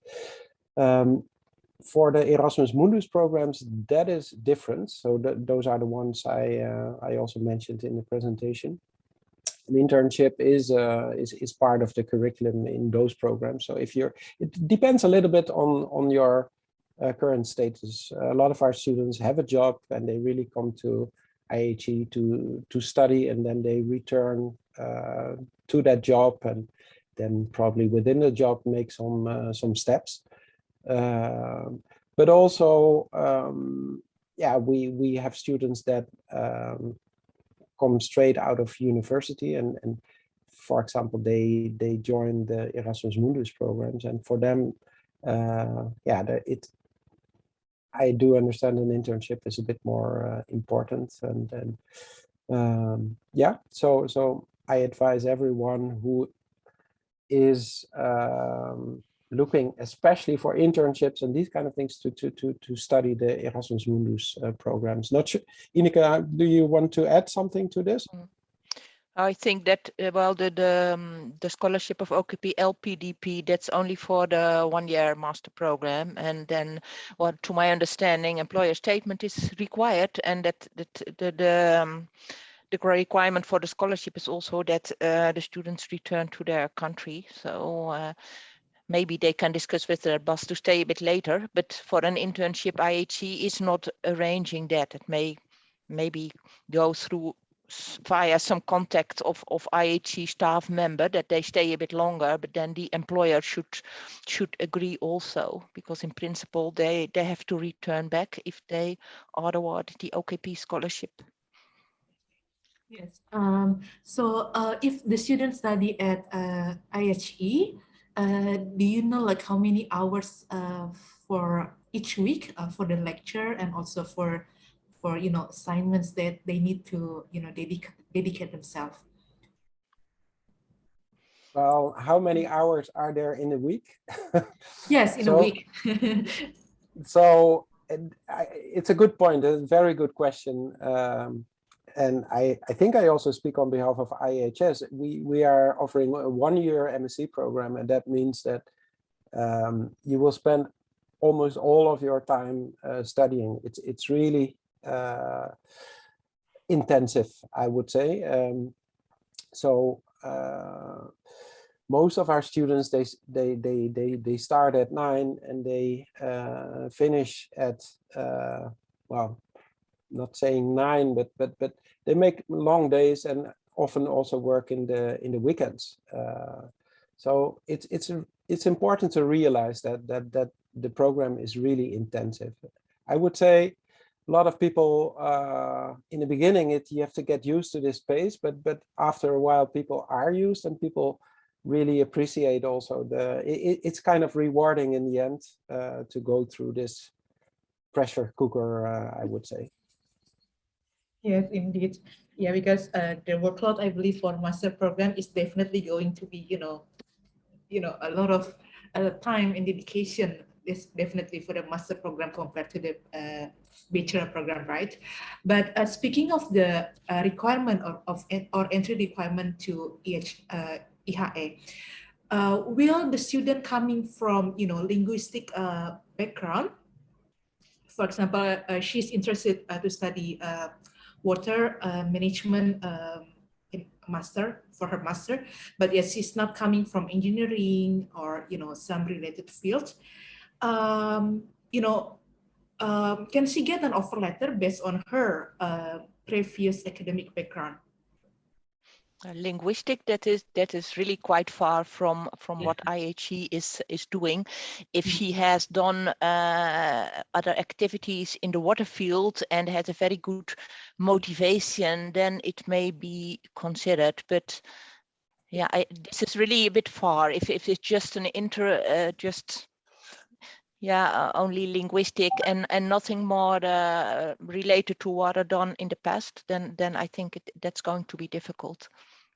For the Erasmus Mundus programs, that is different. So those are the ones I also mentioned in the presentation. An internship is part of the curriculum in those programs. So if you're, it depends a little bit on your current status. A lot of our students have a job and they really come to IIT to study, and then they return to that job, and then probably within the job make some steps. But also, yeah, we have students that come straight out of university, and for example, they join the Erasmus Mundus programs, and for them, yeah, I do understand an internship is a bit more important, and yeah, so I advise everyone who is looking especially for internships and these kind of things to study the Erasmus Mundus programs. Not sure, Ineke, do you want to add something to this? I think that well, the scholarship of OKP-LPDP, that's only for the one-year master program, and then, well, to my understanding, employer statement is required, and that the requirement for the scholarship is also that the students return to their country. So maybe they can discuss with their boss to stay a bit later, but for an internship, IHE is not arranging that. It may maybe go through via some contact of IHE staff member that they stay a bit longer, but then the employer should agree also, because in principle they have to return back if they are awarded the OKP scholarship. Yes. So if the students study at IHE, do you know like how many hours for each week for the lecture, and also for assignments that they need to dedicate themselves? Well, how many hours are there in a week? Yes, in a week. So it's a good point, a very good question. And I think I also speak on behalf of IIHS. We are offering a one-year MSc program, and that means that you will spend almost all of your time studying. It's really intensive, I would say. So most of our students, they start at 9 and they finish at well, not saying 9, but they make long days and often also work in the weekends. So it's important to realize that the program is really intensive. I would say a lot of people in the beginning you have to get used to this pace, but after a while people are used, and people really appreciate also it's kind of rewarding in the end to go through this pressure cooker, I would say. Yes, indeed. Yeah, because the workload, I believe, for master program is definitely going to be, a lot of time and dedication is definitely for the master program compared to the bachelor program, right? But speaking of the requirement or entry requirement to IHE, will the student coming from, linguistic background, for example, she's interested to study water management in master for her master, but yes, she's not coming from engineering or some related field. Can she get an offer letter based on her previous academic background? Linguistic, that is really quite far from what IHE is doing. If she has done other activities in the water field and has a very good motivation, then it may be considered. But yeah, this is really a bit far. If it's just an only linguistic and nothing more related to what I've done in the past, then I think that's going to be difficult.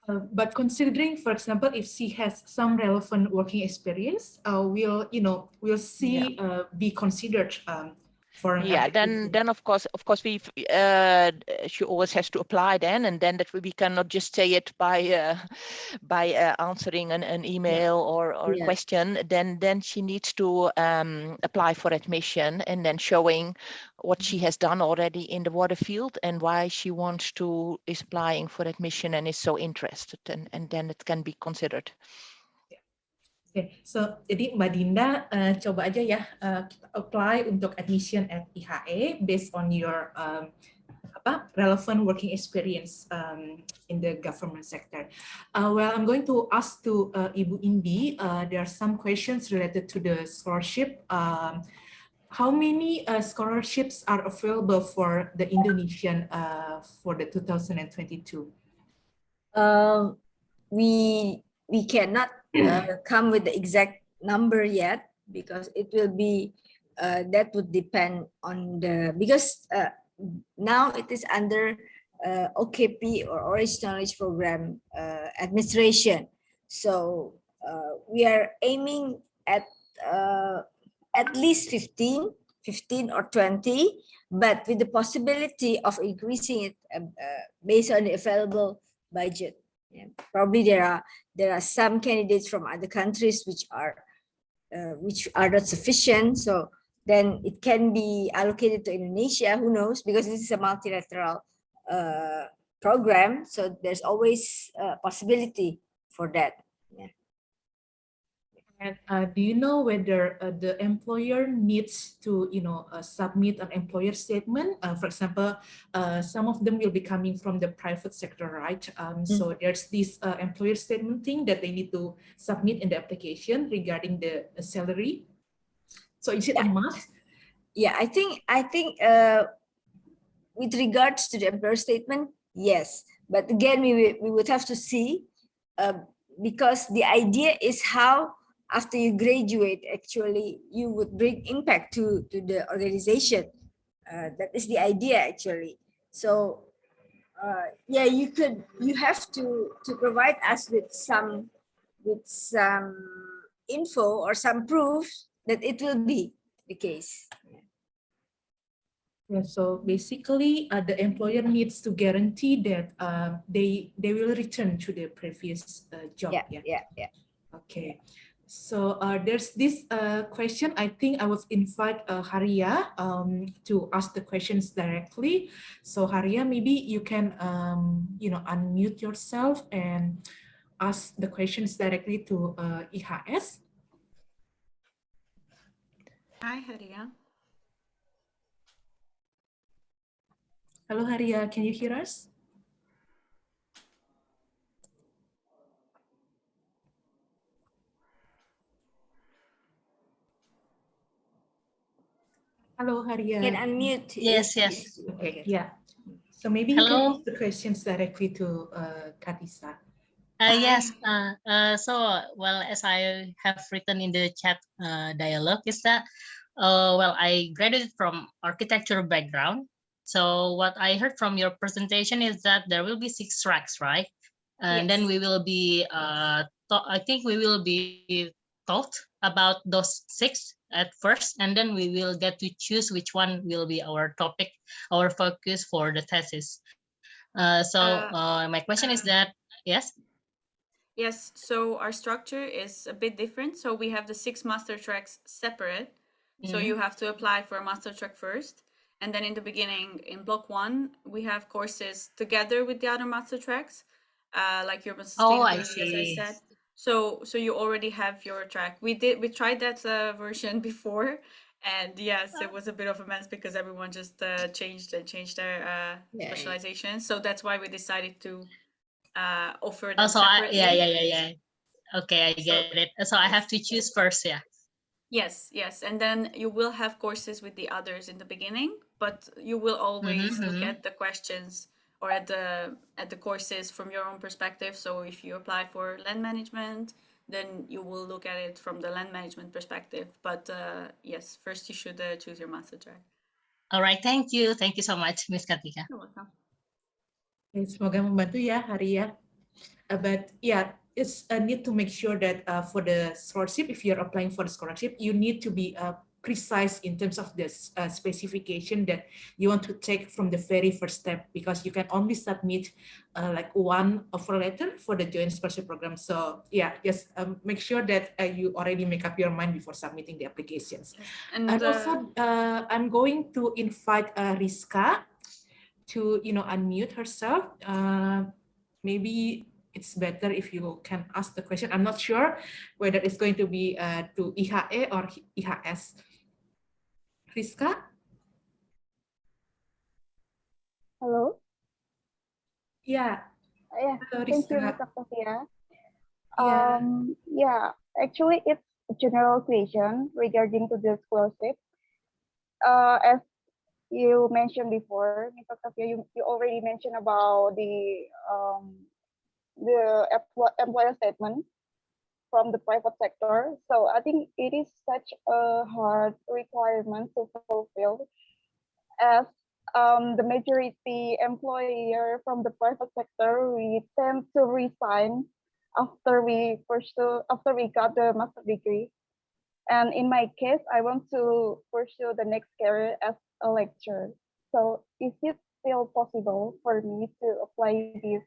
But considering, for example, if she has some relevant working experience, will see be considered for an application. Then of course we she always has to apply then, and then that we cannot just say it by answering an email or a question. Then she needs to apply for admission, and then showing what she has done already in the water field and why she wants to is applying for admission and is so interested, and then it can be considered. Oke, so jadi Mbak Dinda coba aja ya kita apply untuk admission at IHE based on your relevant working experience in the government sector. Well, I'm going to ask to Ibu Indi. There are some questions related to the scholarship. How many scholarships are available for the Indonesian for the 2022? We cannot come with the exact number yet, because it will be that would depend on the, because now it is under OKP or Original Knowledge Program administration. So we are aiming at least 15 or 20, but with the possibility of increasing it based on the available budget. Yeah. Probably there are some candidates from other countries which are not sufficient. So then it can be allocated to Indonesia. Who knows? Because this is a multilateral program, so there's always a possibility for that. Yeah. And do you know whether the employer needs to, submit an employer statement? For example, some of them will be coming from the private sector, right? So there's this employer statement thing that they need to submit in the application regarding the salary. So is it a must? Yeah, I think with regards to the employer statement, yes. But again, we would have to see, because the idea is how, after you graduate, actually, you would bring impact to the organization. That is the idea, actually. So, yeah, you have to provide us with some info or some proof that it will be the case. Yeah, so basically, the employer needs to guarantee that they will return to their previous job. Yeah. Okay. So there's this question. I think I will invite Haria to ask the questions directly. So Haria, maybe you can unmute yourself and ask the questions directly to IHS. Hi, Haria. Hello, Haria. Can you hear us? Hello, Haria. You can unmute. Yes. Okay, yeah. So maybe you can ask the questions directly to Katisa. Yes. So, well, as I have written in the chat dialogue, is that, well, I graduated from architecture background. So what I heard from your presentation is that there will be 6 tracks, right? And then we will be, I think we will be taught about those 6 at first, and then we will get to choose which one will be our topic, our focus for the thesis. My question is that, yes? Yes, so our structure is a bit different. So we have the 6 master tracks separate. So you have to apply for a master track first. And then in the beginning, in block 1, we have courses together with the other master tracks, like urban sustainability, as I said. So you already have your track. We tried that version before, and yes, it was a bit of a mess because everyone just changed their specialization. So that's why we decided to offer them separately. Yeah. Okay, I get it. So I have to choose first, yeah. Yes, and then you will have courses with the others in the beginning, but you will always look at the questions or at the courses from your own perspective. So if you apply for land management, then you will look at it from the land management perspective. But yes, first you should choose your master track. All right, thank you so much, Ms. Kartika. You're welcome. Semoga membantu ya, Haria. But yeah, it's a need to make sure that for the scholarship, if you're applying for the scholarship, you need to be precise in terms of this specification that you want to take from the very first step, because you can only submit like one offer letter for the joint scholarship program. So yeah, just make sure that you already make up your mind before submitting the applications. And also, I'm going to invite Rizka to unmute herself. Maybe it's better if you can ask the question. I'm not sure whether it's going to be to IHE or IHS. Rizka? Hello? Yeah. Yeah, Hello, thank you, Rizka. Ms. Octavia. Yeah. Yeah, actually, it's a general question regarding to the scholarship. As you mentioned before, Ms. Octavia, you already mentioned about the employer statement from the private sector. So I think it is such a hard requirement to fulfill, as the majority employer from the private sector, we tend to resign after we got the master degree. And in my case, I want to pursue the next career as a lecturer. So is it still possible for me to apply this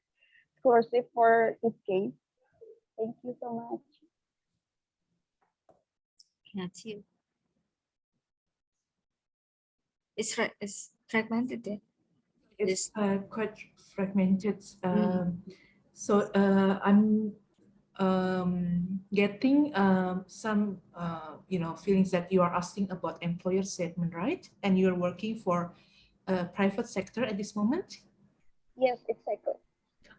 scholarship for this case? Thank you so much. That's you. It's fragmented there. It's quite fragmented. So I'm getting some feelings that you are asking about employer statement, right? And you're working for a private sector at this moment? Yes, exactly.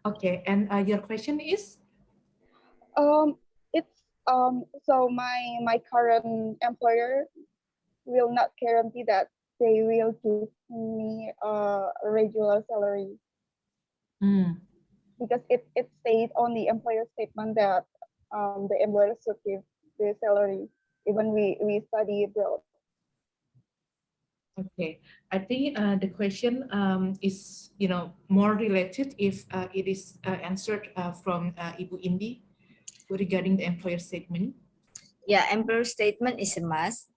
Okay, and your question is? It's so my current employer will not guarantee that they will give me a regular salary. Because it states on the employer statement that the employer should give the salary even we study abroad. Okay, I think the question is more related if it is answered from Ibu Indi regarding the employer statement. Yeah, employer statement is a must,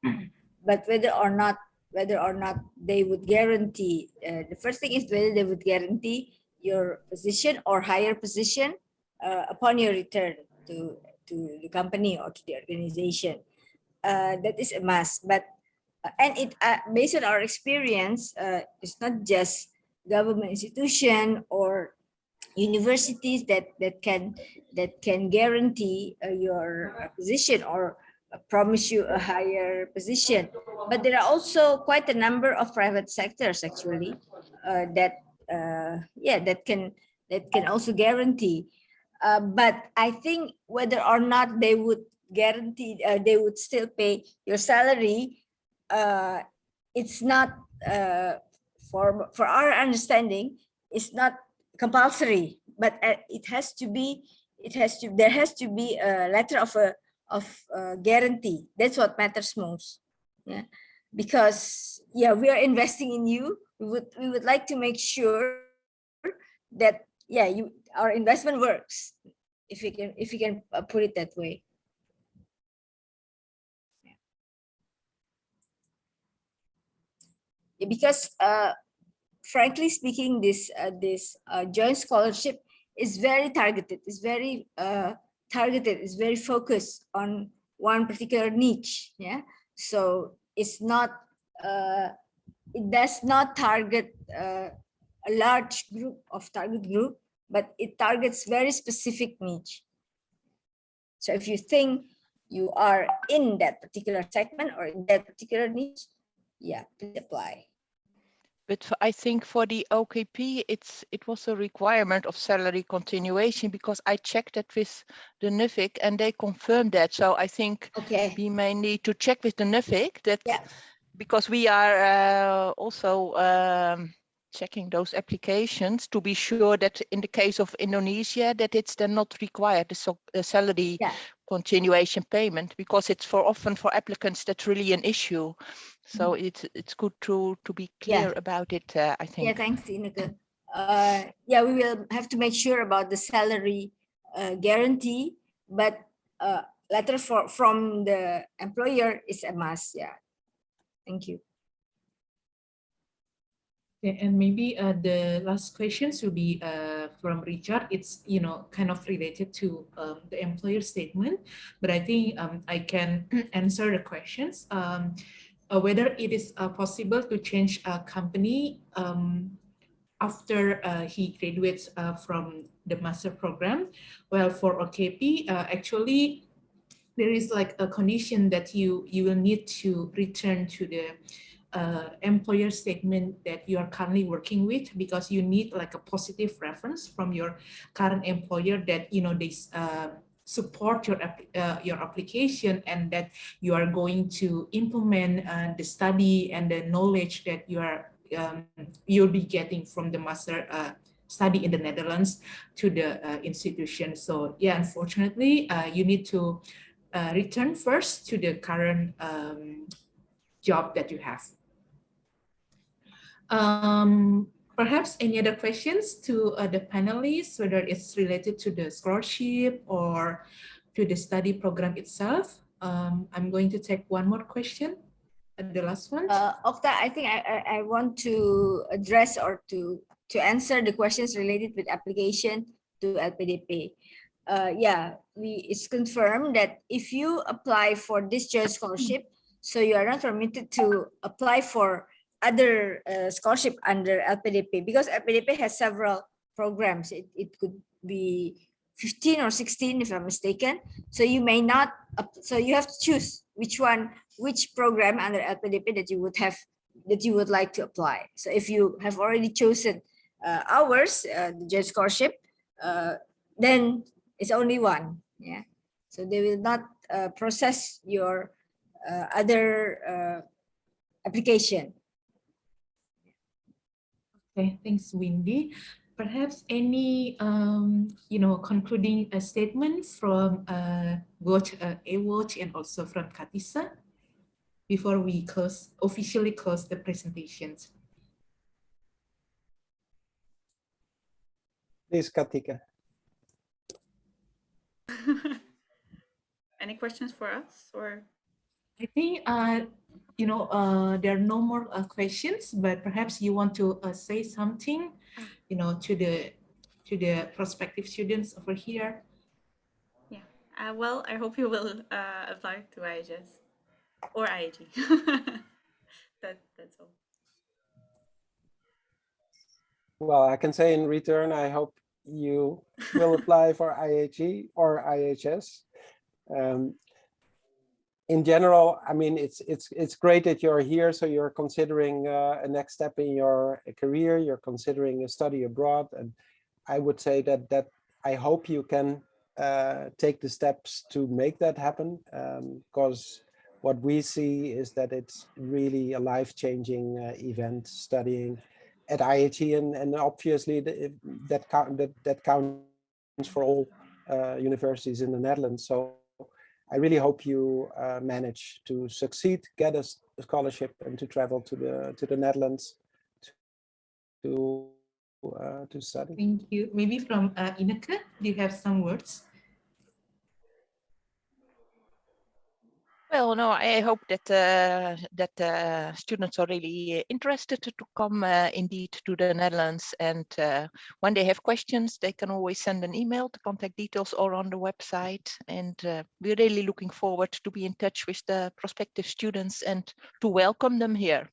but whether or not they would guarantee, the first thing is whether they would guarantee your position or higher position upon your return to the company or to the organization. That is a must. But and it based on our experience, it's not just government institution or universities that can guarantee your position or promise you a higher position, but there are also quite a number of private sectors actually that can also guarantee. But I think whether or not they would guarantee, they would still pay your salary. It's not for our understanding. It's not compulsory, but there has to be a letter of guarantee. That's what matters most. Yeah, because we are investing in you. We would like to make sure that our investment works, if we can put it that way. Because frankly speaking, this joint scholarship is very targeted. It's very targeted. It's very focused on one particular niche. Yeah, so it's not. It does not target a large target group, but it targets very specific niche. So if you think you are in that particular segment or in that particular niche, please apply. But I think for the OKP, it was a requirement of salary continuation, because I checked that with the Nuffic and they confirmed that. So I think we may need to check with the Nuffic that, because we are also checking those applications to be sure that in the case of Indonesia, that it's then not required, the salary continuation payment, because it's often for applicants that's really an issue. So it's good to be clear about it, I think. Yeah, thanks, Ineke. yeah, we will have to make sure about the salary guarantee, but letter from the employer is a must. Yeah. Thank you. Okay, and maybe the last questions will be from Richard. It's kind of related to the employer statement, but I think I can answer the questions. Whether it is possible to change a company after he graduates from the master program. Well, for OKP, actually, there is like a condition that you will need to return to the employer statement that you are currently working with, because you need like a positive reference from your current employer that they support your application, and that you are going to implement the study and the knowledge that you'll be getting from the master study in the Netherlands to the institution. So yeah, unfortunately, you need to return first to the current job that you have. Perhaps any other questions to the panelists, whether it's related to the scholarship or to the study program itself? I'm going to take one more question, the last one. Okta, I think I want to address or to answer the questions related with application to LPDP. Yeah, it's confirmed that if you apply for this joint scholarship, so you are not permitted to apply for other scholarship under LPDP, because LPDP has several programs. It could be 15 or 16 if I'm mistaken. So you may not, so you have to choose which program under LPDP that you would like to apply. So if you have already chosen ours, the joint scholarship, then it's only one. Yeah. So they will not process your other application. Okay, thanks, Windy. Perhaps any concluding statement from both Ewout and also from Katisa before we officially close the presentations. Please, Katika. Any questions for us, or? I think there are no more questions, but perhaps you want to say something, to the prospective students over here. Yeah. Well, I hope you will apply to IIHS or IIT. That's all. Well, I can say in return, I hope you will apply for IIT or IIHS. In general, I mean, it's great that you're here. So you're considering a next step in your career. You're considering a study abroad, and I would say that I hope you can take the steps to make that happen. Because what we see is that it's really a life-changing event studying at IIT, and obviously that counts for all universities in the Netherlands. So I really hope you manage to succeed, get a scholarship, and to travel to the Netherlands to study. Thank you. Maybe from Ineke, do you have some words? Well, no, I hope that students are really interested to come indeed to the Netherlands, and when they have questions, they can always send an email. The contact details are on the website, and we're really looking forward to be in touch with the prospective students and to welcome them here.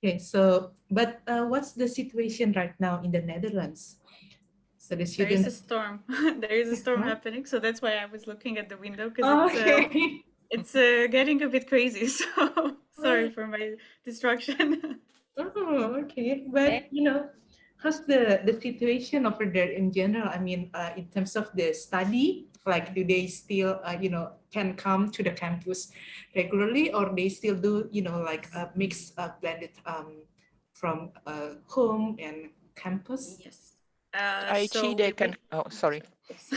Okay, so but what's the situation right now in the Netherlands? So the students... There is a storm. There is a storm happening, so that's why I was looking at the window, because it's getting a bit crazy. So sorry for my distraction. Oh, okay. But how's the situation over there in general? I mean, in terms of the study, like, do they still can come to the campus regularly, or they still do like a mix blended from home and campus? Yes. So they can. Oh, sorry. Yes.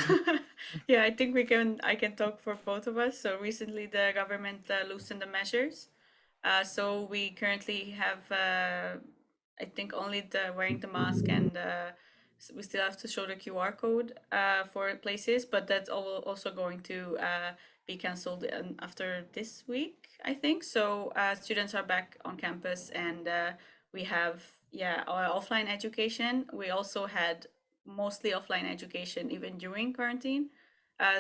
Yeah, I think I can talk for both of us. So recently the government loosened the measures. So we currently have I think only the wearing the mask and we still have to show the QR code for places, but that's also going to be cancelled after this week, I think. So students are back on campus, and we have our offline education. We also had mostly offline education even during quarantine,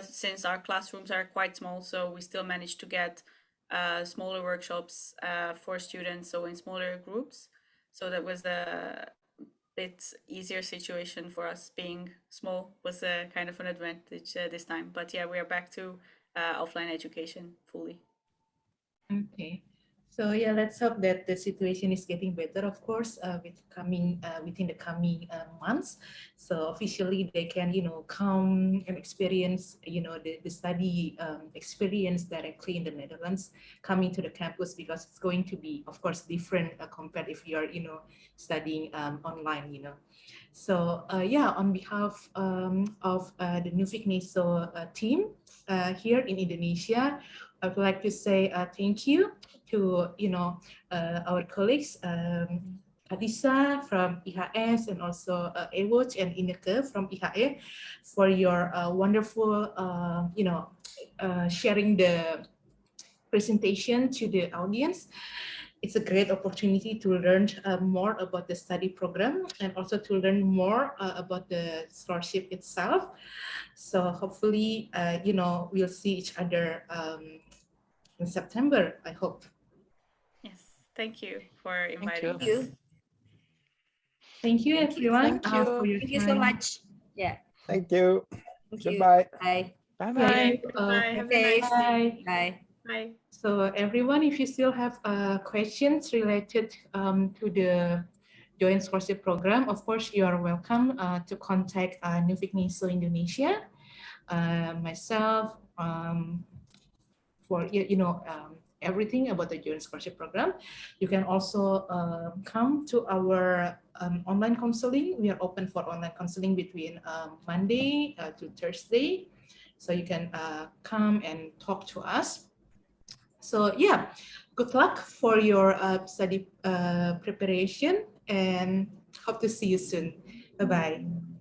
since our classrooms are quite small. So we still managed to get smaller workshops for students, so in smaller groups. So that was a bit easier situation for us. Being small was a kind of an advantage this time. But yeah, we are back to offline education fully. Okay. So yeah, let's hope that the situation is getting better, of course, within the coming months. So officially they can, come and experience, the study experience directly in the Netherlands, coming to the campus, because it's going to be, of course, different compared if you're, studying online, So yeah, on behalf of the Nuffic Neso team here in Indonesia, I would like to say thank you to our colleagues, Adisa from IHS and also AboutIHS and Ineke from IHE for your wonderful sharing the presentation to the audience. It's a great opportunity to learn more about the study program and also to learn more about the scholarship itself. So hopefully, we'll see each other in September, I hope. Yes, thank you for inviting Thank you. us. Thank you, everyone, Thank you. for your Thank time. you so much. Yeah. Thank you. Thank you. Goodbye. Bye. Bye-bye. Bye. Have a nice Bye. day. Bye. Bye. So everyone, if you still have questions related to the joint scholarship program, of course, you are welcome to contact Nuffic Neso Indonesia, myself, for everything about the joint scholarship program. You can also come to our online counseling. We are open for online counseling between Monday to Thursday. So you can come and talk to us. So yeah, good luck for your study preparation and hope to see you soon. Bye-bye.